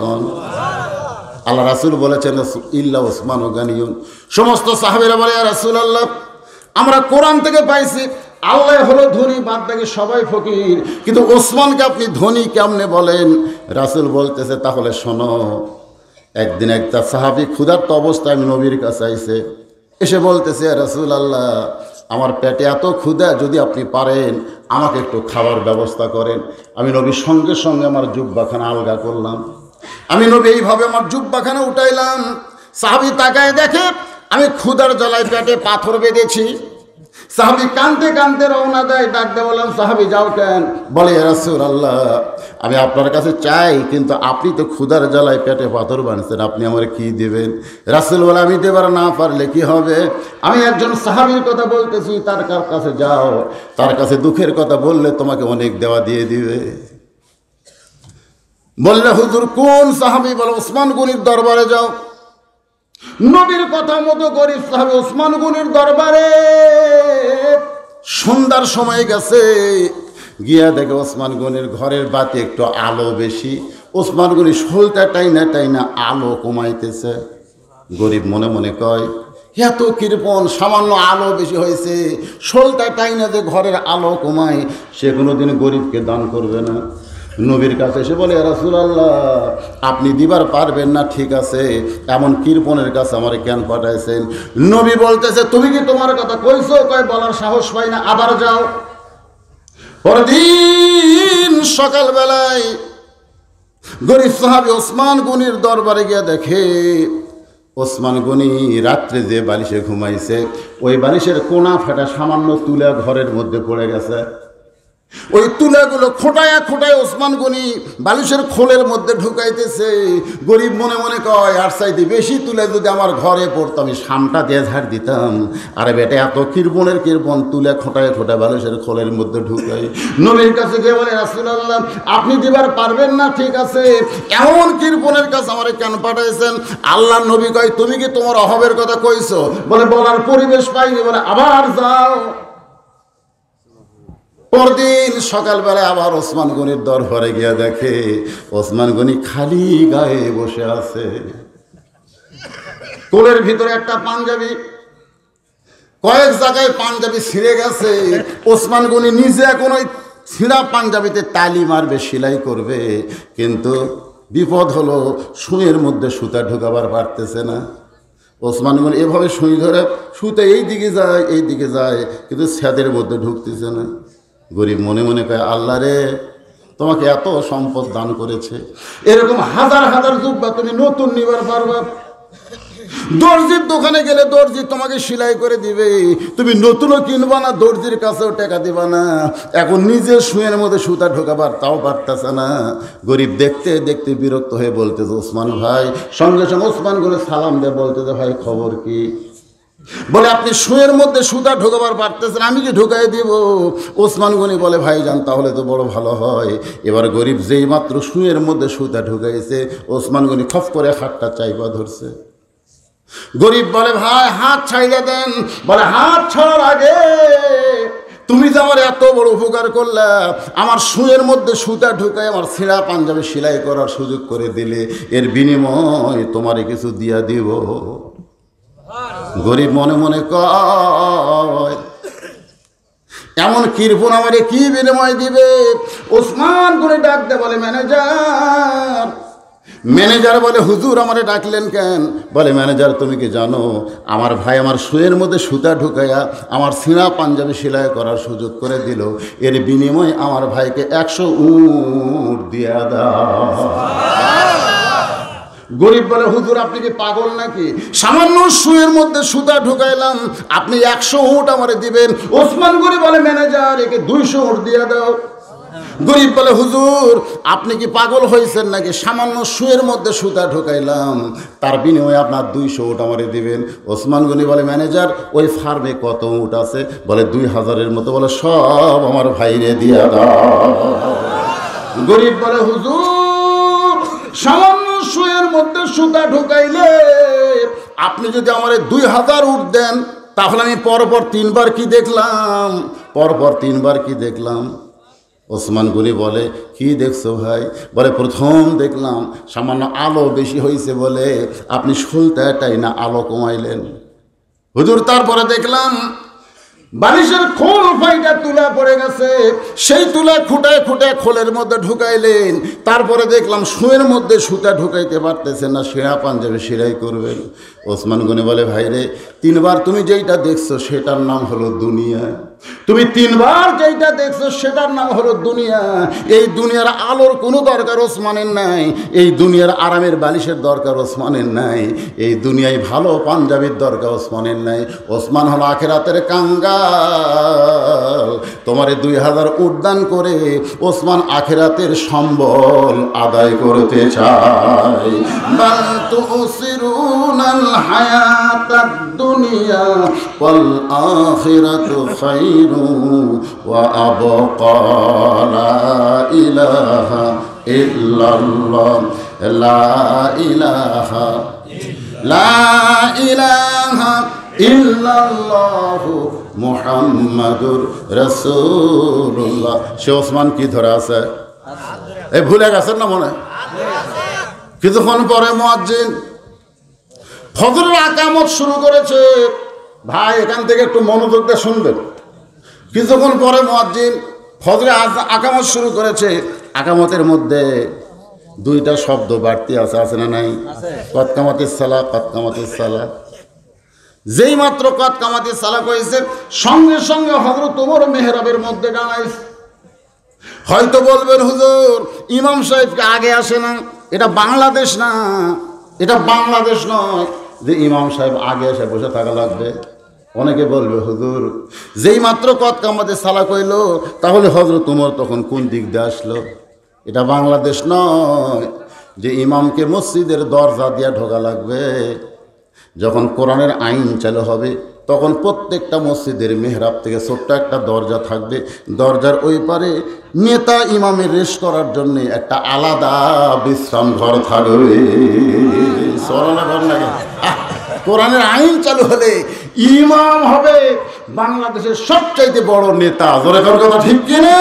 আল্লাহ রাসূল বলেছেন ইল্লা ওসমানু গানিয়ুন। সমস্ত সাহাবীরা বলে, ইয়া রাসূলুল্লাহ, আমরা কোরআন থেকে পাইছি আল্লাহ হলো ধনী, বাদ বাকি সবাই ফকির, কিন্তু ওসমানকে আপনি ধনী কেমনে বলেন? রাসূল বলতেছে, তাহলে শোনো। একদিন একটা সাহাবী ক্ষুধার্ত অবস্থায় নবীর কাছে আইছে, এসে বলতেছে, ইয়া রাসূলুল্লাহ, আমার পেটে এত ক্ষুধা, যদি আপনি পারেন আমাকে একটু খাবার ব্যবস্থা করেন। আমি নবীর সঙ্গে সঙ্গে আমার জুব্বাখানা আলগা করলাম। আমি নবী এইভাবে আমার জুব্বাখানা উঠাইলাম। সাহাবী তাকায় দেখে আমি ক্ষুধার জ্বালায় পেটে পাথর বেঁধেছি। সাহাবী কাঁদতে কাঁদতে রওনা দেয়। ডাকতে বললাম, সাহাবী যাও কেন? বলে, ইয়া রাসূলুল্লাহ, আমি আপনার কাছে চাই, কিন্তু আপনি তো ক্ষুধার জ্বালায় পেটে পাথর বানছেন, আপনি আমার কি দেবেন? রাসূল বলে, আমি দেবার না পারলে কি হবে? আমি একজন সাহাবীর কথা বলতেছি, তার কাছে যাও, তার কাছে দুঃখের কথা বললে তোমাকে অনেক দেওয়া দিয়ে দিবে। বললে, হুজুর কোন সাহাবী? বলে, ওসমান গনির দরবারে যাও। নবীর কথা মতো গরিব সাহাবী ওসমান গনির দরবারে। সন্ধ্যার সময় গেছে, গিয়া দেখে ওসমান গনির ঘরের বাতি একটু আলো বেশি। ওসমান গনি শোলটা টাইনা টাইনা আলো কমাইতেছে। গরিব মনে মনে কয়, এত কৃপণ, সামান্য আলো বেশি হয়েছে, শোলটা টাইনা যে ঘরের আলো কমায়, সে কোনোদিন গরিবকে দান করবে না। নবীর কাছে এসে বলে, রাসূলুল্লাহ, আপনি দিবার পারবেন না, ঠিক আছে, এমন কৃপণের কাছে আমার কেন পাঠাইছেন? নবী বলতেছে, তুমি কি তোমার কথা কইছো? কয়, বলার সাহস পাই না, আবার যাও। পরদিন সকালবেলায় গরিব সাহাবী ওসমান গনির দরবারে গিয়ে দেখে ওসমান গনি রাত্রে যে বালিশে ঘুমাইছে, ওই বালিশের কোনা ফাটা সামান্য তুলা ঘরের মধ্যে পড়ে গেছে। ওই তুলাগুলো খোঁটায়া খোঁটায় ওসমান গনি বালিশের খোলের মধ্যে ঢুকাইতেছে। গরিব মনে মনে কয়, আর চাইতে বেশি তুলে যদি আমার ঘরে পড়তো, আমি সামটা দিয়ে ঝাড় দিতাম। আরে বেটা, এত কৃপণের কৃপণ, তুলে খোঁটায় খোঁটায় বালিশের খোলের মধ্যে ঢুকাই। নবীর কাছে গিয়ে বলে, রাসূলুল্লাহ, আপনি দিবার পারবেন না, ঠিক আছে, এমন কৃপণের কাছে আমার কেন পাঠাইছেন? আল্লাহর নবী কয়, তুমি কি তোমার অভাবের কথা কইছো? বলে, বলার পরিবেশ পাইনি। বলে, আবার যাও। পরদিন সকালবেলায় আবার ওসমান গনির দরবারে গিয়া দেখে ওসমান গনি খালি গায়ে বসে আছে। কোলের ভিতরে একটা পাঞ্জাবি, কয়েক জায়গায় পাঞ্জাবি ছিঁড়ে গেছে। ওসমান গনি নিজে এখন ওই ছিঁড়া পাঞ্জাবিতে তালি মারবে, সেলাই করবে, কিন্তু বিপদ হলো, সুঁয়ের মধ্যে সুতা ঢোকাবার পারতেছে না। ওসমান গনি এভাবে সুই ধরে সুতে এই দিকে যায়, এই দিকে যায়, কিন্তু ছাদের মধ্যে ঢুকতেছে না। গরিব মনে মনে কয়, আল্লাহ রে, তোমাকে এত সম্পদ দান করেছে, এরকম হাজার হাজার জুব্বা তুমি নতুন নিবার পারবা। দর্জির দোকানে গেলে দর্জি তোমাকে সেলাই করে দিবে, তুমি নতুনও কিনবা না, দর্জির কাছেও টাকা দিবা না। এখন নিজে সুয়ের মধ্যে সুতা ঢোকাবার তাও পারতেছে না। গরিব দেখতে দেখতে বিরক্ত হয়ে বলতেছে, ওসমান ভাই, সঙ্গে সঙ্গে ওসমান করে সালাম দিয়ে বলতেছে, ভাই খবর কি? বলে, আপনি সুয়ের মধ্যে সুতা ঢোকাবার পারতেছেন, আমি কি ঢোকাই দিব? ওসমান গনি বলে, ভাই যান, তাহলে তো বড় ভালো হয়। এবার গরিব যেই মাত্র সুয়ের মধ্যে সুতা ঢুকাইছে, ওসমান গনি খপ করে হাতটা চাইপা ধরছে। গরিব বলে, ভাই হাত ছাইড়ে দেন। বলে, হাত ছাড়ার আগে তুমি যে আমার এত বড় উপকার করলা, আমার সুয়ের মধ্যে সুতা ঢুকাই আমার ছিঁড়া পাঞ্জাবি সেলাই করার সুযোগ করে দিলে, এর বিনিময় তোমারে কিছু দিয়া দিব। গরিব মনে মনে কয়, এমন কৃপণ আমারে কি বিনিময় দিবে? ওসমান করে ডাক দে, বলে, ম্যানেজার। ম্যানেজার বলে, হুজুর আমারে ডাকলেন কেন? বলে, ম্যানেজার, তুমি কি জানো, আমার ভাই আমার সুয়ের মধ্যে সুতা ঢুকাইয়া আমার ছিঁড়া পাঞ্জাবি সেলাই করার সুযোগ করে দিল, এর বিনিময়ে আমার ভাইকে 100 উট দিয়া দাও। গরিব বলে, হুজুর আপনি কি পাগল নাকি? সামান্য সুয়ের মধ্যে সুতা ঢুকাইলাম, আপনি 100 উট আমারে দিবেন? ওসমান গনি বলে, ম্যানেজার, একে 200 উট দিয়ে দাও। গরিব বলে, হুজুর আপনি কি পাগল হয়েছেন নাকি? সামান্য সুয়ের মধ্যে সুতা ঢুকাইলাম, তার বিনিময়ে আপনার 200 উট আমারে দিবেন। ওসমান গনি বলে, ম্যানেজার, ওই ফার্মে কত উট আছে? বলে, 2000-এর মতো। বলে, সব আমার ভাইরে দিয়া দাও। গরিব বলে, হুজুর সামান্য সুয়ের মধ্যে সুতা ঢুকাইলে আপনি যদি আমার 2000 উট দেন, তাহলে আমি পরপর 3বার কি দেখলাম? পরপর 3বার কি দেখলাম? ওসমান গনি বলে, কি দেখছো ভাই? বলে, প্রথম দেখলাম সামান্য আলো বেশি হয়েছে বলে আপনি শুলতাটাই না আলো কমাইলেন। হুজুর তারপরে দেখলাম বালিশের খোল ফাইটা তুলা পড়ে গেছে, সেই তুলা খুঁটায় খুঁটায় খোলের মধ্যে ঢুকাইলেন। তারপরে দেখলাম সুয়ের মধ্যে সুতা ঢুকাইতে পারতেছেন না, ছেঁড়া পাঞ্জাবি সেলাই করবেন। ওসমান গনি বলে, ভাইরে, 3বার তুমি যেইটা দেখছো সেটার নাম হলো দুনিয়া। তুমি তিনবার যেটা দেখছো সেটার নাম হলো দুনিয়া। এই দুনিয়ার আলোর কোনো দরকার ওসমানের নাই, এই দুনিয়ার আরামের বালিশের দরকার ওসমানের নাই, এই দুনিয়ায় ভালো পাঞ্জাবির দরকার ওসমানের নাই। ওসমান হলো আখিরাতের কাঙ্গাল। তোমারে 2000 উদ্যান করে ওসমান আখিরাতের সম্বল আদায় করতে চায়। বাল তুসিরুনাল হায়াতাদ দুনিয়া ওয়াল আখিরাতু খায়রু ওয়া আবকা। লা ইলাহা ইল্লাল্লাহ, লা ইলাহা ইল্লাল্লাহু মুহাম্মাদুর রাসূলুল্লাহ। সে ওসমান কি ধরে আছে? এই ভুলে গেছেন না মনে? কিছুক্ষণ পরে মুয়াজ্জিন ফজরের আকামত শুরু করেছে। ভাই এখান থেকে একটু মনোযোগ দিয়ে শুনবেন। কিছুক্ষণ পরে মুয়াজ্জিন ফজরে আকামত শুরু করেছে। আকামতের মধ্যে দুইটা শব্দ বাড়তি আছে, আছে না নাই? কদ কামাতিস সালাহ, কদ কামাতিস সালাহ। যেই মাত্র কদ কামাতিস সালাহ কইছে, সঙ্গে সঙ্গে হযরত ওমর মেহরাবের মধ্যে দাঁড়াইছে। হয়তো বলবেন হুজুর ইমাম সাহেবকে আগে আসে না, এটা বাংলাদেশ না, এটা বাংলাদেশ নয় যে ইমাম সাহেব আগে এসে বসে থাকা লাগবে। অনেকে বলবে হুজুর যেই মাত্র কদ কামাতিস সালাহ কইল, তাহলে হযরত ওমর তখন কোন দিক দিয়ে আসলো? এটা বাংলাদেশ নয় যে ইমামকে মসজিদের দরজা দিয়ে ঢোকা লাগবে। যখন কোরআনের আইন চালু হবে তখন প্রত্যেকটা মসজিদের মেহরাব থেকে ছোট্ট একটা দরজা থাকবে। দরজার ওই পারে নেতা ইমামের রেস্ট করার জন্য একটা আলাদা বিশ্রাম ঘর থাকবে। কোরআনের আইন চালু হলে ইমাম হবে বাংলাদেশের সবচাইতে বড় নেতা। জোরে কথা ঠিক কিনা?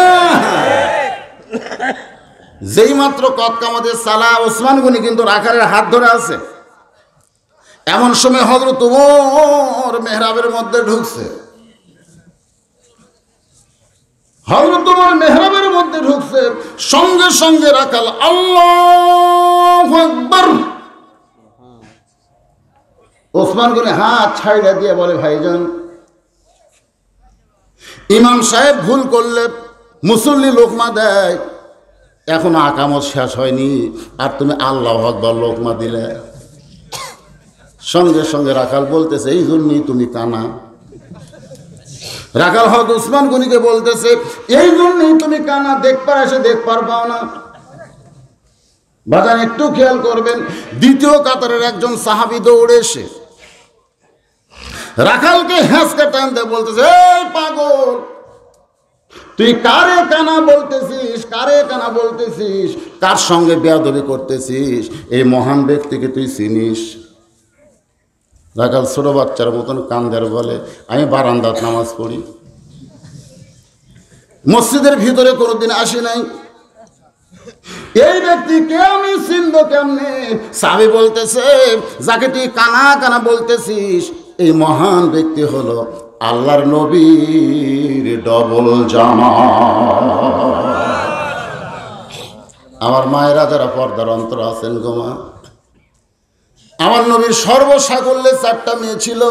যেই মাত্র কদ কামাতিস সালাহ, ওসমান গনি কিন্তু রাখালের হাত ধরে আছে। এমন সময় হযরত ওমর মেহরাবের মধ্যে ঢুকছে। হযরত ওমর মেহরাবের মধ্যে ঢুকছে, সঙ্গে সঙ্গে রাখাল আল্লাহু আকবার। ওসমান গনি হাত ছাইড়া দিয়ে বলে, ভাইজান ইমাম সাহেব ভুল করলে মুসল্লি লোকমা দেয়, এখনো আকামত শেষ হয়নি আর তুমি আল্লাহু আকবার লোকমা দিলে। সঙ্গে সঙ্গে রাখাল বলতেছে, এই জন্যই তুমি কানা। রাখাল হযরত ওসমান গনিকে বলতেছে, এই জন্যই তুমি কানা, দেখবার এসে দেখবার পাও না। বাজান একটু খেয়াল করবেন, দ্বিতীয় কাতারের একজন সাহাবী দৌড়ে এসে রাখালকে হ্যাঁচকে টান দিয়ে বলতেছে, এই পাগল, তুই কারে কানা বলতেছিস? কারে কানা বলতেছিস? কার সঙ্গে বেয়াদবি করতেছিস? এই মহান ব্যক্তিকে তুই চিনিস? রাখাল ছোট বাচ্চার মতন কান্দার বলে, আমি বারান্দাত নামাজ পড়ি, মসজিদের ভিতরে কোনোদিন আসি নাই। এই ব্যক্তিকে আমি চিনবো কেমনে? সাহাবী বলতেছে, যাকে তুই কানা কানা বলতেছিস এই মহান ব্যক্তি হলো আল্লাহর নবীর ডবল জামা। আমার মায়েরা যারা পর্দার অন্তর আছেন গো মা, আমার নবীর সর্বসাকল্যে 4টা মেয়ে ছিল।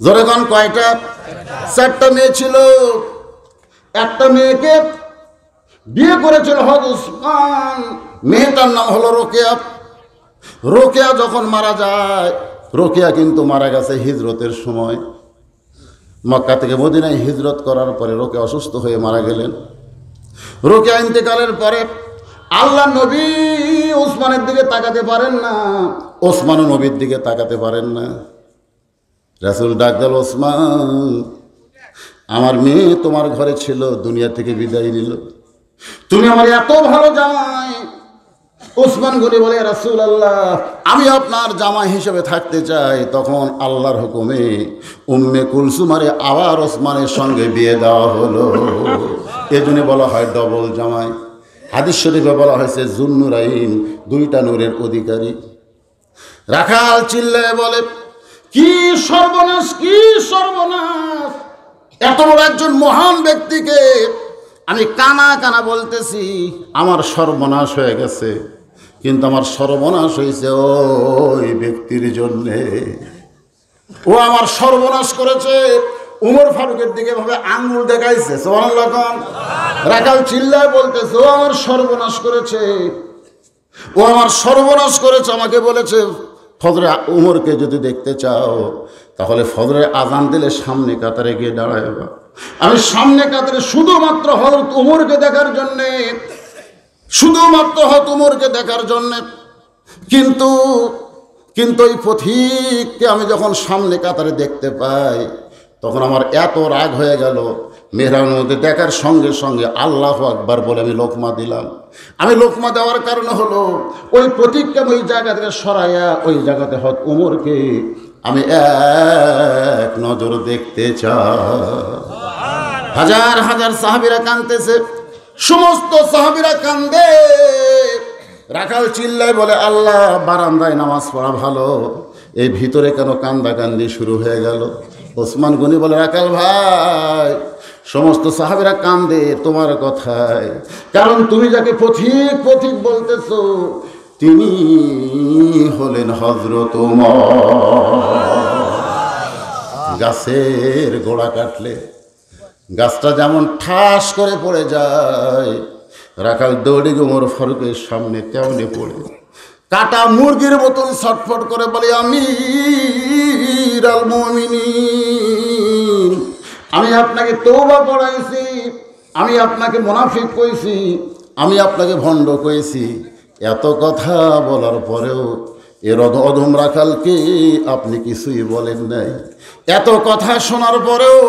জোরে কোন কয়টা? 4টা মেয়ে ছিল। একটা মেয়েকে বিয়ে করেছিল হযরত ওসমান, মেয়েটার নাম হলো রোকেয়া। রোকেয়া যখন মারা যায়, রোকেয়া কিন্তু মারা গেছে হিজরতের সময়। মক্কা থেকে মদিনায় হিজরত করার পরে রোকেয়া অসুস্থ হয়ে মারা গেলেন। রোকেয়া ইন্তেকালের পরে আল্লাহ নবী ওসমানের দিকে তাকাতে পারেন না, ওসমানও নবীর দিকে তাকাতে পারেন না। রাসূল ডাক দিল, ওসমান, আমার মেয়ে তোমার ঘরে ছিল, দুনিয়া থেকে বিদায় নিল, তুমি আমার এত ভালো জামাই। ওসমান গনি বলে, রাসূলুল্লাহ, আমি আপনার জামাই হিসেবে থাকতে চাই। তখন আল্লাহর হুকুমে উম্মে কুলসুমারে আবার ওসমানের সঙ্গে বিয়ে দেওয়া হলো। এজন্য বলা হয় ডবল জামাই। হাদিস শরীফে বলা হয়েছে জুন্নুরাইন, 2টা নূরের অধিকারী। রাখাল চিল্লায় বলে, কি সর্বনাশ, কি সর্বনাশ! এত বড় একজন মহান ব্যক্তিকে আমি কানা কানা বলতেছি, আমার সর্বনাশ হয়ে গেছে। কিন্তু আমার সর্বনাশ হয়েছে ওই ব্যক্তির জন্যে। ও আমার সর্বনাশ করেছে, উমর ফারুকের দিকে ভাবে আঙ্গুল দেখাইছে। সুবহানাল্লাহ। রাখাল চিল্লায় বলতেছে, ও আমার সর্বনাশ করেছে, ও আমার সর্বনাশ করেছে। আমাকে বলেছে ফজরে উমরকে যদি দেখতে চাও তাহলে ফজরে আজান দিলে সামনে কাতারে গিয়ে দাঁড়াইবা। আমি সামনে কাতারে শুধুমাত্র হযরত উমরকে দেখার জন্যে, শুধুমাত্র হযরত উমরকে দেখার জন্যে। কিন্তু এই পথিককে আমি যখন সামনে কাতারে দেখতে পাই তখন আমার এত রাগ হয়ে গেল, মেহরাবের মধ্যে দেখার সঙ্গে সঙ্গে আল্লাহু আকবার বলে আমি লোকমা দিলাম। আমি লোকমা দেওয়ার কারণে হলো ওই পথিককে আমি ওই জায়গা থেকে সরাইয়া ওই জায়গাতে হযরত উমরকে আমি এক নজর দেখতে চাই। হাজার হাজার সাহাবীরা কাঁদতেছে, সমস্ত সাহাবীরা কান্দে। রাখাল চিল্লায় বলে, আল্লাহ, বারান্দায় নামাজ পড়া ভালো, এই ভিতরে কেন কান্দাকান্দি শুরু হয়ে গেল? ওসমান গনি বলে, রাখাল ভাই, সমস্ত সাহাবীরা কান্দে তোমার কথায়, কারণ তুমি যাকে পথিক পথিক বলতেছো তিনি হলেন হযরত ওমর। গাছের গোড়া কাটলে গাছটা যেমন ঠাস করে পড়ে যায়, রাখাল দৌড়ে ওমর ফারুকের সামনে তেমনি পড়ে কাটা মুরগির মতন ছটফট করে বলে, আমিরুল মুমিনিন, আমি আপনাকে তওবা পড়াইছি, আমি আপনাকে মুনাফিক কইছি, আমি আপনাকে ভণ্ড কইছি, এত কথা বলার পরেও এর অধম রাখালকে আপনি কিছুই বলেন নাই। এত কথা শোনার পরেও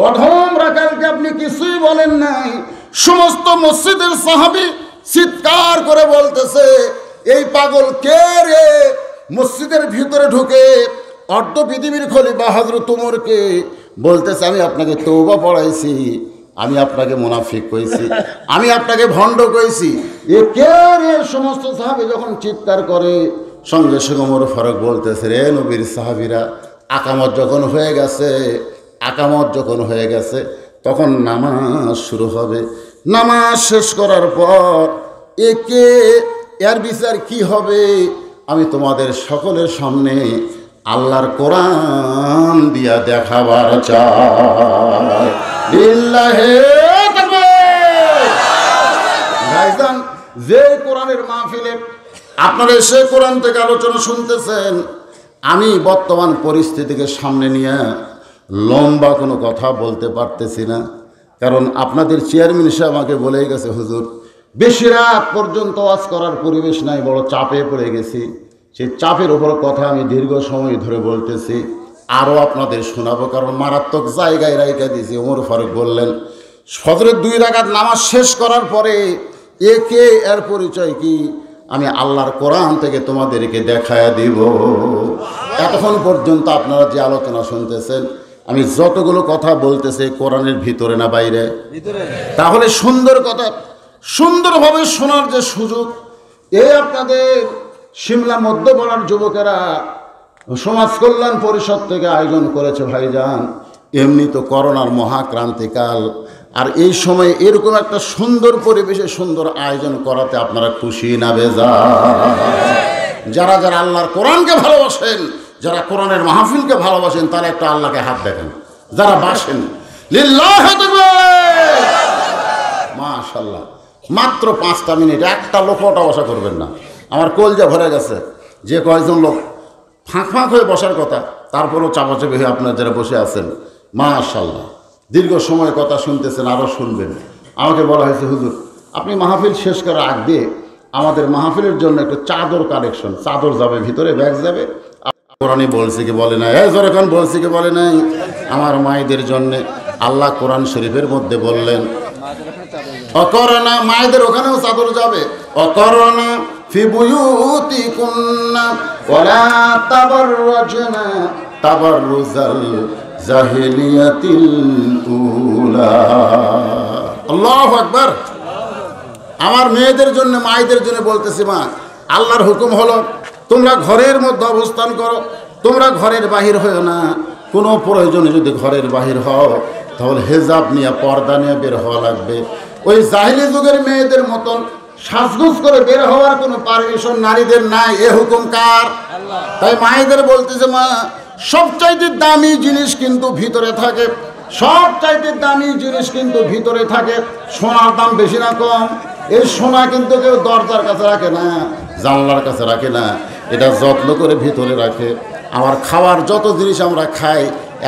অধম রাখালকে আপনি কিছুই বলেন নাই। সমস্ত মসজিদের সাহাবী চিৎকার করে বলতেছে, এই পাগল কে রে, মসজিদের ভিতরে ঢুকে অর্ধ পৃথিবীর খলিফা হযরত ওমরকে বলতেছে, আমি আপনাকে তওবা পড়াইছি, আমি আপনাকে মুনাফিক কইছি, আমি আপনাকে ভণ্ড কইছি, এ কে রে? সমস্ত সাহাবী যখন চিৎকার করে সঙ্গে সঙ্গে ওমর ফারুক বলতেছে, রে নবীর সাহাবীরা, আকামত যখন হয়ে গেছে তখন নামাজ শুরু হবে। নামাজ শেষ করার পর এর বিচার কি হবে আমি তোমাদের সকলের সামনে আল্লাহর কোরআন দিয়া দেখাবার চাই। লিল্লাহি তাকবীর। ভাইজান, যে কোরআনের মাহফিলে আপনারা এসে কোরআন থেকে আলোচনা শুনতেছেন, আমি বর্তমান পরিস্থিতিকে সামনে নিয়ে লম্বা কোনো কথা বলতে পারতেছি না, কারণ আপনাদের চেয়ারম্যান সাহেব আমাকে বলেই গেছে, হুজুর বেশি রাত পর্যন্ত ওয়াজ করার পরিবেশ নাই, বড় চাপে পড়ে গেছি। সেই চাপের উপর কথা আমি দীর্ঘ সময় ধরে বলতেছি, আরও আপনাদের শোনাবো, কারণ মারাত্মক জায়গায় রাইখা দিয়েছি। ওমর ফারুক বললেন, ফজরের 2 রাকাত নামাজ শেষ করার পরে এর পরিচয় কি আমি আল্লাহর কোরআন থেকে তোমাদেরকে দেখায়া দিব। এতক্ষণ পর্যন্ত আপনারা যে আলোচনা শুনতেছেন, আমি যতগুলো কথা বলতেছি কোরআনের ভিতরে না বাইরে? তাহলে সুন্দর কথা সুন্দরভাবে শোনার যে সুযোগ, আপনাদের সিমলা মধ্যপাড়ার যুবকেরা সমাজ কল্যাণ পরিষদ থেকে আয়োজন করেছে। ভাইজান, এমনি তো করোনার মহাক্রান্তিকাল, আর এই সময় এরকম একটা সুন্দর পরিবেশে সুন্দর আয়োজন করাতে আপনারা খুশি না বেজার? যারা যারা আল্লাহর কোরআনকে ভালোবাসেন, যারা কোরআনের মাহফিলকে ভালোবাসেন, তারা একটা আল্লাহকে হাত দেখেন। যারা বাসেন লিল্লাহি তাকবীর। মাশাআল্লাহ, মাত্র 5টা মিনিট, একটা লোক ওটা বসা করবেন না। আমার কলজা ভরে গেছে, যে কয়েকজন লোক ফাঁক ফাঁক হয়ে বসার কথা, তারপরেও চাপাচাপি হয়ে আপনার যারা বসে আছেন, মাশাআল্লাহ দীর্ঘ সময় কথা শুনতেছেন, আরও শুনবেন। আমাকে বলা হয়েছে, হুজুর আপনি মাহফিল শেষ করার আগ দিয়ে আমাদের মাহফিলের জন্য একটু চাদর কালেকশন, চাদর যাবে ভিতরে, ব্যাগ যাবে। কোরআনই বলছি কি বলে নাই? জোরেখান বলছি কি বলে নাই? আমার মায়েদের জন্য আল্লাহ কোরআন শরীফের মধ্যে বললেন, অকরনা, মায়েদের ওখানেও চাদর যাবে। অকরনা ফি বুয়ুতিকুন্না ওয়ালা তাবাররাজনা তাবাররুজাল জাহিলিয়াতিল উলা। আল্লাহু আকবার। আমার মেয়েদের জন্য, মায়েদের জন্য বলতেছি, মা, আল্লাহর হুকুম হলো তোমরা ঘরের মধ্যে অবস্থান করো, তোমরা ঘরের বাহির হও না। কোনো প্রয়োজনে যদি ঘরের বাহির হও তাহলে হেজাব নিয়ে, পর্দা নিয়ে বের হওয়া লাগবে। ওই জাহিলি যুগের মেয়েদের মতন সাজগোজ করে বের হওয়ার কোনো পারমিশন নারীদের নাই। এ হুকুম কার? তাই মায়েদের বলতেছে, মা, সবচাইতে দামি জিনিস কিন্তু ভিতরে থাকে। সব চাইতে দামি জিনিস কিন্তু ভিতরে থাকে। সোনার দাম বেশি না কম? এই সোনা কিন্তু কেউ দরজার কাছে রাখে না, জানলার কাছে রাখে না, এটা যত্ন করে ভিতরে রাখে। আমার খাওয়ার যত জিনিস আমরা খাই,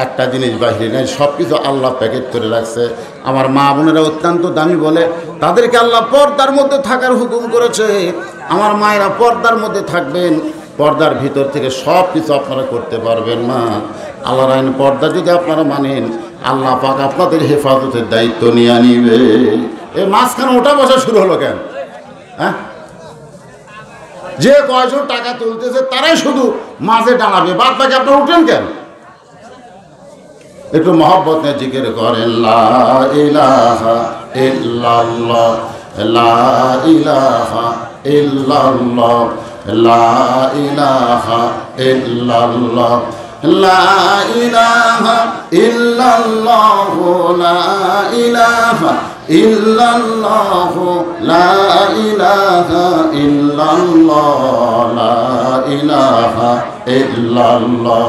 একটা জিনিস বাহিরে নেই, সব কিছু আল্লাহ প্যাকেট করে রাখছে। আমার মা বোনেরা অত্যন্ত দামি বলে তাদেরকে আল্লাহ পর্দার মধ্যে থাকার হুকুম করেছে। আমার মায়েরা পর্দার মধ্যে থাকবেন, পর্দার ভিতর থেকে সব কিছু আপনারা করতে পারবেন। মা, আল্লাহর আইন পর্দা যদি আপনারা মানেন, আল্লাহ পাক আপনাদের হেফাজতের দায়িত্ব নিয়ে নিবে। এই মাঝখানে ওঠা বসা শুরু হলো কেন? হ্যাঁ, যে কয়জন টাকা তুলতেছে তারাই শুধু মাঝে দাঁড়াবে, বাদ বাকি আপনারা উঠেন কেন? একটু মহব্বত নিয়ে জিকির করেন, লা ইলাহা ইল্লাল্লাহ, লা ইলাহা ইল্লাল্লাহ, লা ইলাহা ইল্লাল্লাহ, লা ইলাহা ইল্লাল্লাহ, লা ইলাহা ইল্লাল্লাহ, লা ইলাহা ইল্লাল্লাহ, লা ইলাহা ইল্লাল্লাহ,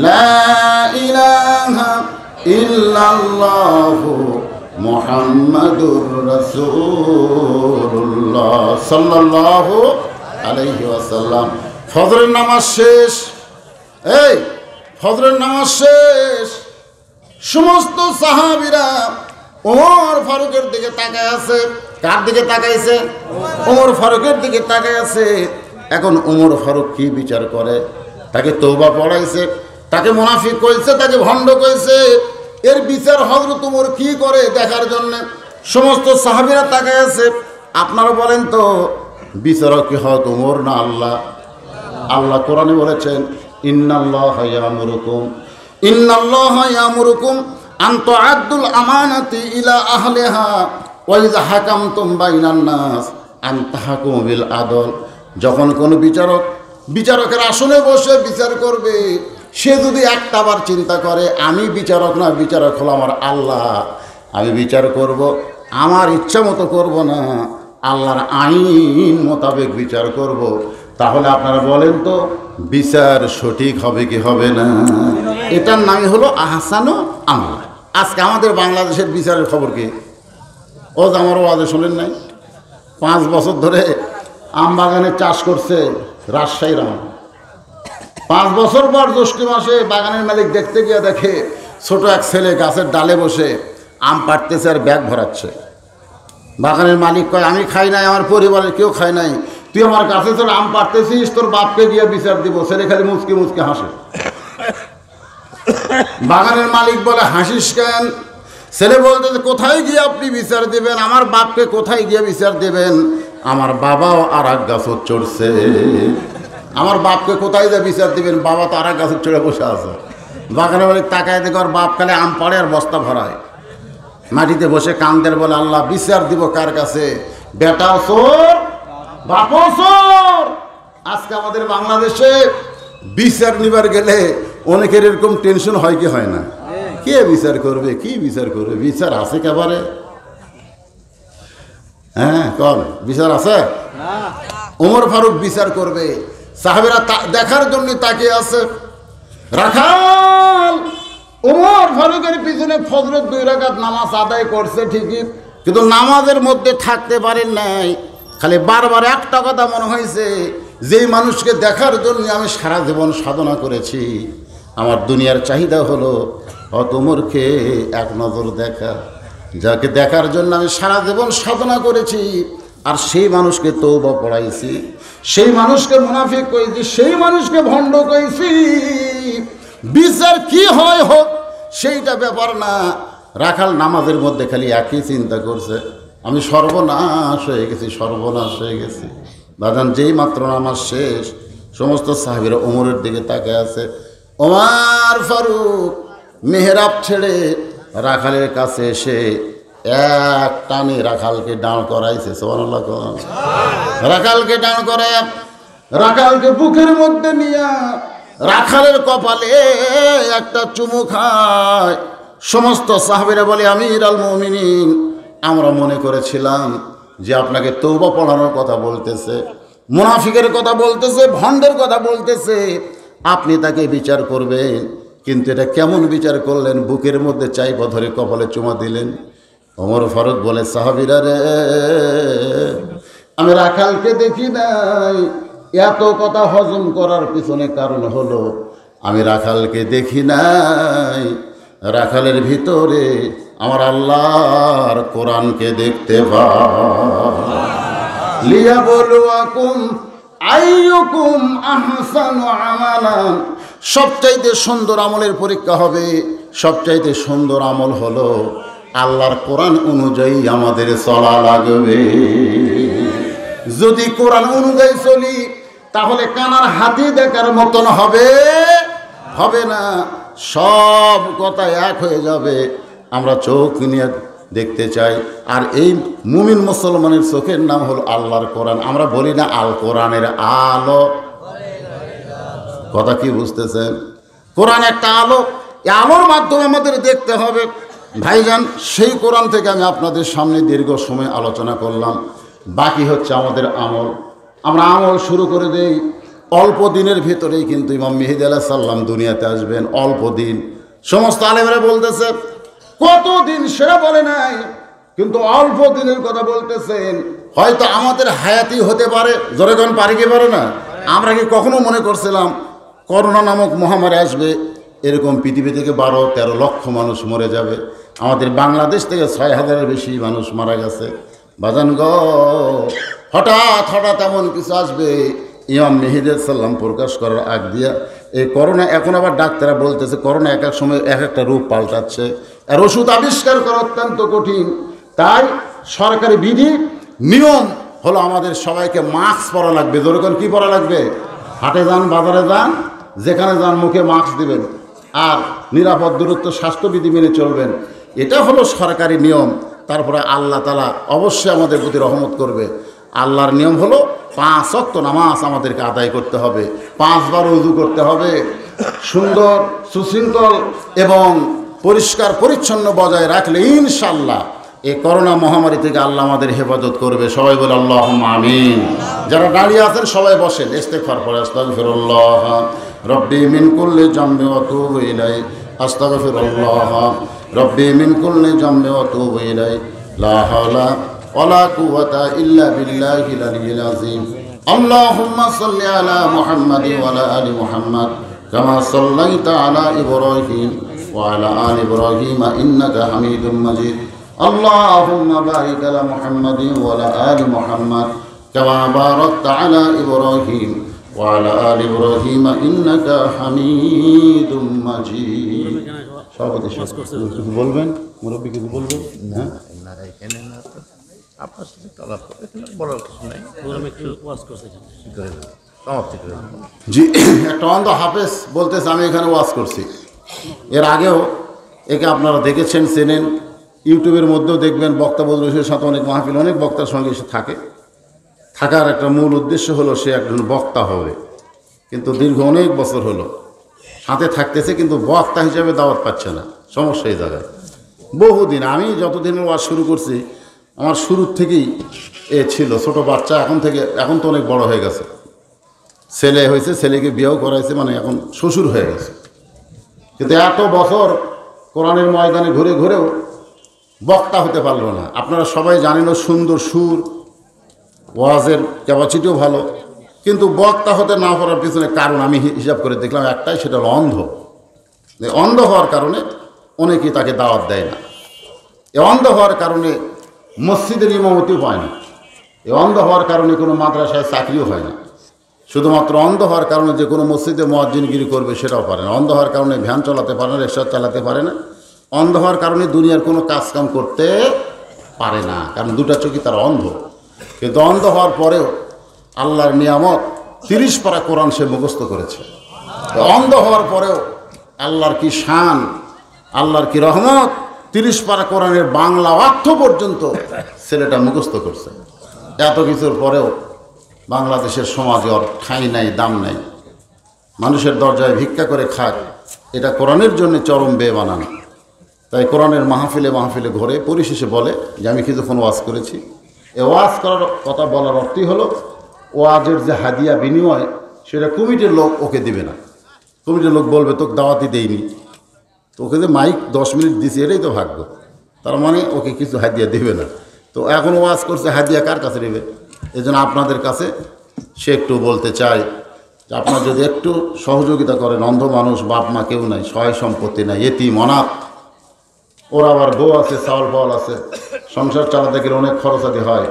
লা ইলাহা ইল্লাল্লাহ মুহাম্মাদুর রাসূলুল্লাহ সাল্লাল্লাহু আলাইহি ওয়াসাল্লাম। ফজরের নামাজ শেষ, এই ফজরের নামাজ শেষ, সমস্ত সাহাবীরা ওমর ফারুকের দিকে তাকায় আছে। কার দিকে তাকাইছে? ওমর ফারুকের দিকে তাকায় আছে। এখন ওমর ফারুক কি বিচার করে? তাকে তওবা পড়াইছে, তাকে মুনাফিক কইছে, তাকে ভণ্ড কইছে। এর বিচার হযরত ওমর কি করে দেখার জন্য সমস্ত সাহাবীরা তাকায় আছে। আপনারা বলেন তো, বিচারক কি হযরত ওমর না আল্লাহ? আল্লাহ কোরআনে বলেছেন, ইন্নাল্লাহা ইয়ামুরুকুম আন তুআদ্দুল আমানাতি ইলা আহলিহা ওয়া ইযা হাকামতুম বাইনান নাস আন তাহকুমু বিল আদল। যখন কোনো বিচারকের আসনে বসে বিচার করবে, সে যদি একটাবার চিন্তা করে আমি বিচারক না, বিচারক হলো আমার আল্লাহ, আমি বিচার করব, আমার ইচ্ছা মতো করব না, আল্লাহর আইন মোতাবেক বিচার করব, তাহলে আপনারা বলেন তো বিচার সঠিক হবে কি হবে না? এটার নামই হলো আহসানু আমল। আজকে আমাদের বাংলাদেশের বিচারের খবর কি? ও যে আমারও আজ শোনেন নাই, 5 বছর ধরে আম বাগানে চাষ করছে রাজশাহীর আম। 5 বছর পর জ্যৈষ্ঠ মাসে বাগানের মালিক দেখতে গিয়ে দেখে ছোট এক ছেলে গাছের ডালে বসে আম পাড়তেছে আর ব্যাগ ভরাচ্ছে। বাগানের মালিক কয়, আমি খাই নাই, আমার পরিবারের কেউ খায় নাই, তুই আমার গাছে তোর আম পাড়তেছিস, তোর বাপকে গিয়ে বিচার দিব। ছেলে খালি মুচকি মুচকি হাসে। বাগানের মালিক বলে, হাসিস কেন? ছেলে বলতে, কোথায় গিয়ে আপনি বিচার দেবেন? আমার বাপকে কোথায় গিয়ে বিচার দেবেন? আমার বাবাও আর এক গাছও চড়ছে, আমার বাপকে কোথায় যা বিচার দিবেন? বাবা তো আর এক গাছের চড়ে বসে আছে। বাগানের মালিক তাকায় দেখে ওর বাপ খালে আম পাড়ে আর বস্তা ভরায়, মাটিতে বসে কান্দের, বলে আল্লাহ বিচার দিব কার কাছে? বেটাও চোর, বাপও চোর। আজকে আমাদের বাংলাদেশে বিচার নিবার গেলে অনেকের এরকম টেনশন হয় কি হয় না? কে বিচার করবে, কি বিচার করবে? বিচার আছে কেবারে? হ্যাঁ, কোন বিচার আছে? ওমর ফারুক বিচার করবে, সাহাবীরা দেখার জন্য তাকিয়ে আছে। রাখাল ওমর ফারুকের পিছনে ফজরের 2 রাকাত নামাজ আদায় করছে ঠিকই, কিন্তু নামাজের মধ্যে থাকতে পারেন নাই। খালি বারবার একটা কথা মনে হয়েছে, যেই মানুষকে দেখার জন্য আমি সারা জীবন সাধনা করেছি, আমার দুনিয়ার চাহিদা হলো ওমরকে এক নজর দেখা, যাকে দেখার জন্য আমি সারা জীবন সাধনা করেছি, আর সেই মানুষকে তওবা পড়াইছি, সেই মানুষকে মুনাফিক কইছি, সেই মানুষকে ভণ্ড কইছি। বিচার কি হয় হোক সেইটা ব্যাপার না। রাখাল নামাজের মধ্যে খালি একই চিন্তা করছে, আমি সর্বনাশ হয়ে গেছি, সর্বনাশ হয়ে গেছি। বাজান যেই মাত্র নামাজ শেষ, সমস্ত সাহাবীরা ওমরের দিকে তাকিয়ে আছে। ওমর ফারুক মেহরাব ছেড়ে রাখালের কাছে এসে এক টানে রাখালকে দাঁড় করাইছে। সুবহানাল্লাহ। রাখালকে দাঁড় করায় রাখালকে বুকের মধ্যে নিয়ে রাখালের কপালে একটা চুমু খায়। সমস্ত সাহাবীরা বলে, আমির আল মুমিনিন, আমরা মনে করেছিলাম যে আপনাকে তওবা পড়ানোর কথা বলতেছে, মুনাফিকের কথা বলতেছে, ভণ্ডের কথা বলতেছে, আপনি তাকে বিচার করবেন। কিন্তু এটা কেমন বিচার করলেন? বুকের মধ্যে চাইপা ধরে কপালে চুমা দিলেন। ওমর ফারুক বলে, সাহাবীরা রে, আমি রাখালকে দেখি নাই। এত কথা হজম করার পিছনে কারণ হলো আমি রাখালকে দেখি নাই, রাখালের ভিতরে আমার আল্লাহর কোরআনকে দেখতে পাই। লিয়াবলুয়াকুম আইয়ুকুম আহসানু আমালান, সবচাইতে সুন্দর আমলের পরীক্ষা হবে। সবচাইতে সুন্দর আমল হলো আল্লাহর কোরআন অনুযায়ী আমাদের চলা লাগবে। যদি কোরআন অনুযায়ী চলি তাহলে কানার হাতি দেখার মতন হবে হবে না, সব কথা এক হয়ে যাবে। আমরা চোখ নিয়ে দেখতে চাই, আর এই মুমিন মুসলমানের চোখের নাম হলো আল্লাহর কোরআন। আমরা বলি না আল কোরআনের আলো, কথা কি বুঝতেছেন? কোরআন একটা আলো, এই আলোর মাধ্যমে আমাদের দেখতে হবে। ভাইজান, সেই কোরআন থেকে আমি আপনাদের সামনে দীর্ঘ সময় আলোচনা করলাম। বাকি হচ্ছে আমাদের আমল। আমরা আমল শুরু করে দেই। অল্প দিনের ভিতরেই কিন্তু ইমাম মেহেদী আলাইহিস সালাম দুনিয়াতে আসবেন। অল্প দিন। সমস্ত আলেমরা বলতেছে কতদিন সেটা বলে নাই, কিন্তু অল্প দিনের কথা বলতেছেন। হয়তো আমাদের হায়াতি হতে পারে, জোরে যখন পারি কি পারে না। আমরা কি কখনো মনে করছিলাম করোনা নামক মহামারী আসবে? এরকম পৃথিবী থেকে 12-13 লক্ষ মানুষ মরে যাবে। আমাদের বাংলাদেশ থেকে 6,000-এর বেশি মানুষ মারা গেছে। বাজান গো, হঠাৎ হঠাৎ এমন কিছু আসবে ইমাম মেহেদী আলাইহিস সালাম প্রকাশ করার আগ দিয়া। এই করোনা, এখন আবার ডাক্তাররা বলতেছে করোনা এক এক সময় এক একটা রূপ পাল্টাচ্ছে, আর ওষুধ আবিষ্কার করা অত্যন্ত কঠিন। তাই সরকারি বিধি নিয়ম হলো আমাদের সবাইকে মাস্ক পরা লাগবে। যেরকম কি পরা লাগবে? হাটে যান, বাজারে যান, যেখানে যান মুখে মাস্ক দিবেন, আর নিরাপদ দূরত্ব স্বাস্থ্যবিধি মেনে চলবেন। এটা হলো সরকারি নিয়ম। তারপরে আল্লাহ তাআলা অবশ্যই আমাদের প্রতি রহমত করবে। আল্লাহর নিয়ম হলো 5 ওয়াক্ত নামাজ আমাদেরকে আদায় করতে হবে, 5 বার ওযু করতে হবে, সুন্দর সুশৃঙ্খল এবং পরিষ্কার পরিচ্ছন্ন বজায় রাখলে ইনশাআল্লাহ এই করোনা মহামারী থেকে আল্লাহ আমাদের হেফাজত করবে। সবাই বলে আল্লাহুম্মা আমিন। যারা দাঁড়িয়ে আছেন সবাই বসেন, ইস্তেগফার পড়ে আস্তাগফিরুল্লাহ রব্বি মিন কুল্লি জামবি ওয়া তুবু ইলাইহি, আস্তাগফিরুল্লাহ রব্বি মিন কুল্লি জামবি ওয়া তুবু ইলাইহি, লা হাওলা ওয়ালা কুওয়াতা ইল্লা বিল্লাহিল আলিয়্যিল আযীম। আল্লাহুম্মা সাল্লি আলা মুহাম্মাদি ওয়া আলা আলি মুহাম্মাদ কামা সাল্লাইতা আলা ইব্রাহিম ওয়া আলা আলি ইব্রাহিম ইন্নাকা হামিদুম মাজিদ। আল্লাহুম্মা বারিক আলা মুহাম্মাদি ওয়া আলা আলি মুহাম্মাদ কামা বারাকতা আলা ইব্রাহিম ওয়া আলা আলি ইব্রাহিম ইন্নাকা হামিদুম মাজিদ। সভাপতি কিছু বলবেন? মুরব্বী কিছু বলবেন? হ্যাঁ, আপনার সাথে আলাপ করে বলার কিছু নাই। জি, একটা অন্ধ হাফেজ বলতেছে আমি এখানে ওয়াজ করছি। এর আগেও একে আপনারা দেখেছেন, চেনেন, ইউটিউবের মধ্যেও দেখবেন। বক্তা বদরুশের সাথে অনেক মাহফিল, অনেক বক্তার সঙ্গে এসে থাকার একটা মূল উদ্দেশ্য হলো সে একজন বক্তা হবে। কিন্তু দীর্ঘ অনেক বছর হলো সাথে থাকতেছে, কিন্তু বক্তা হিসেবে দাওয়াত পাচ্ছে না। সমস্যা এই জায়গায় বহুদিন। আমি যতদিন ওয়াজ শুরু করছি, আমার শুরুর থেকেই ছিল ছোট বাচ্চা। এখন তো অনেক বড় হয়ে গেছে, ছেলে হয়েছে, ছেলেকে বিয়েও করাইছে, মানে এখন শ্বশুর হয়ে গেছে। কিন্তু এত বছর কোরআনের ময়দানে ঘুরে ঘুরেও বক্তা হতে পারলো না। আপনারা সবাই জানেন সুন্দর সুর, ওয়াজের ক্যাপাসিটিও ভালো, কিন্তু বক্তা হতে না পারার পিছনে কারণ আমি হিসাব করে দেখলাম একটাই, সেটা হলো অন্ধ। অন্ধ হওয়ার কারণে অনেকেই তাকে দাওয়াত দেয় না। এ অন্ধ হওয়ার কারণে মসজিদের ইমামতিও পায় না। এ অন্ধ হওয়ার কারণে কোনো মাদ্রাসায় চাকরিও হয় না। শুধুমাত্র অন্ধ হওয়ার কারণে যে কোনো মসজিদে মুয়াজ্জিনগিরি করবে সেটাও পারে না। অন্ধ হওয়ার কারণে ভ্যান চালাতে পারে না, রিক্সা চালাতে পারে না। অন্ধ হওয়ার কারণে দুনিয়ার কোনো কাজকাম করতে পারে না, কারণ দুটা চোখই তার অন্ধ। কিন্তু অন্ধ হওয়ার পরেও আল্লাহর নিয়ামত 30 পারা কোরআন সে মুখস্থ করেছে। অন্ধ হওয়ার পরেও আল্লাহর কি শান, আল্লাহর কি রহমত, 30 পারা কোরআনের বাংলা অর্থ পর্যন্ত ছেলেটা মুখস্থ করছে। এত কিছুর পরেও বাংলাদেশের সমাজে ওর ঠাঁই নাই, দাম নাই, মানুষের দরজায় ভিক্ষা করে খায়। এটা কোরআনের জন্য চরম বেবানান। তাই কোরআনের মাহফিলে মাহফিলে ঘরে পরিশেষে বলে যে আমি কিছুক্ষণ ওয়াজ করেছি। এ ওয়াজ করার কথা বলার অর্থই হলো ওয়াজের যে হাদিয়া বিনিময় সেটা কমিটির লোক ওকে দিবে না। কমিটির লোক বলবে তোকে দাওয়াতি দেয়নি, তো ওকে যে মাইক 10 মিনিট দিছে এটাই তো ভাগ্য, তার মানে ওকে কিছু হাদিয়া দেবে না। তো এখন ওয়াজ করছে, হাদিয়া কার কাছে নেবে? এই জন্য আপনাদের কাছে সে একটু বলতে চাই যে আপনারা যদি একটু সহযোগিতা করেন, অন্ধ মানুষ, বাপ মা কেউ নাই, সহায় সম্পত্তি নাই, এতিম অনাথ, ওর আবার বউ আছে, চাউল পাওয়াল আছে, সংসার চালাতে গেলে অনেক খরচাদি হয়,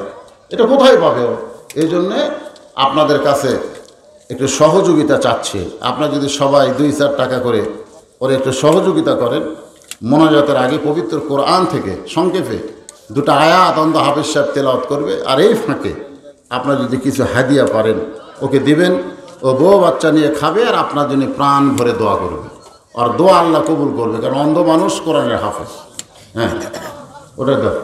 এটা কোথায় পাবে ও? এই জন্যে আপনাদের কাছে একটু সহযোগিতা চাচ্ছে। আপনারা যদি সবাই 2-4 টাকা করে ওর একটু সহযোগিতা করেন, মোনাজাতের আগে পবিত্র কোরআন থেকে সংক্ষেপে 2টা আয়াত অন্ধ হাফেজ সাহেব তেলাওয়াত করবে, আর এই ফাঁকে আপনারা যদি কিছু হাদিয়া পারেন ওকে দিবেন, ও বউ বাচ্চা নিয়ে খাবে আর আপনার জন্য প্রাণ ভরে দোয়া করবে, আর দোয়া আল্লাহ কবুল করবে, কারণ অন্ধ মানুষ কোরআনের হাফেজ। হ্যাঁ, ওটা দাও।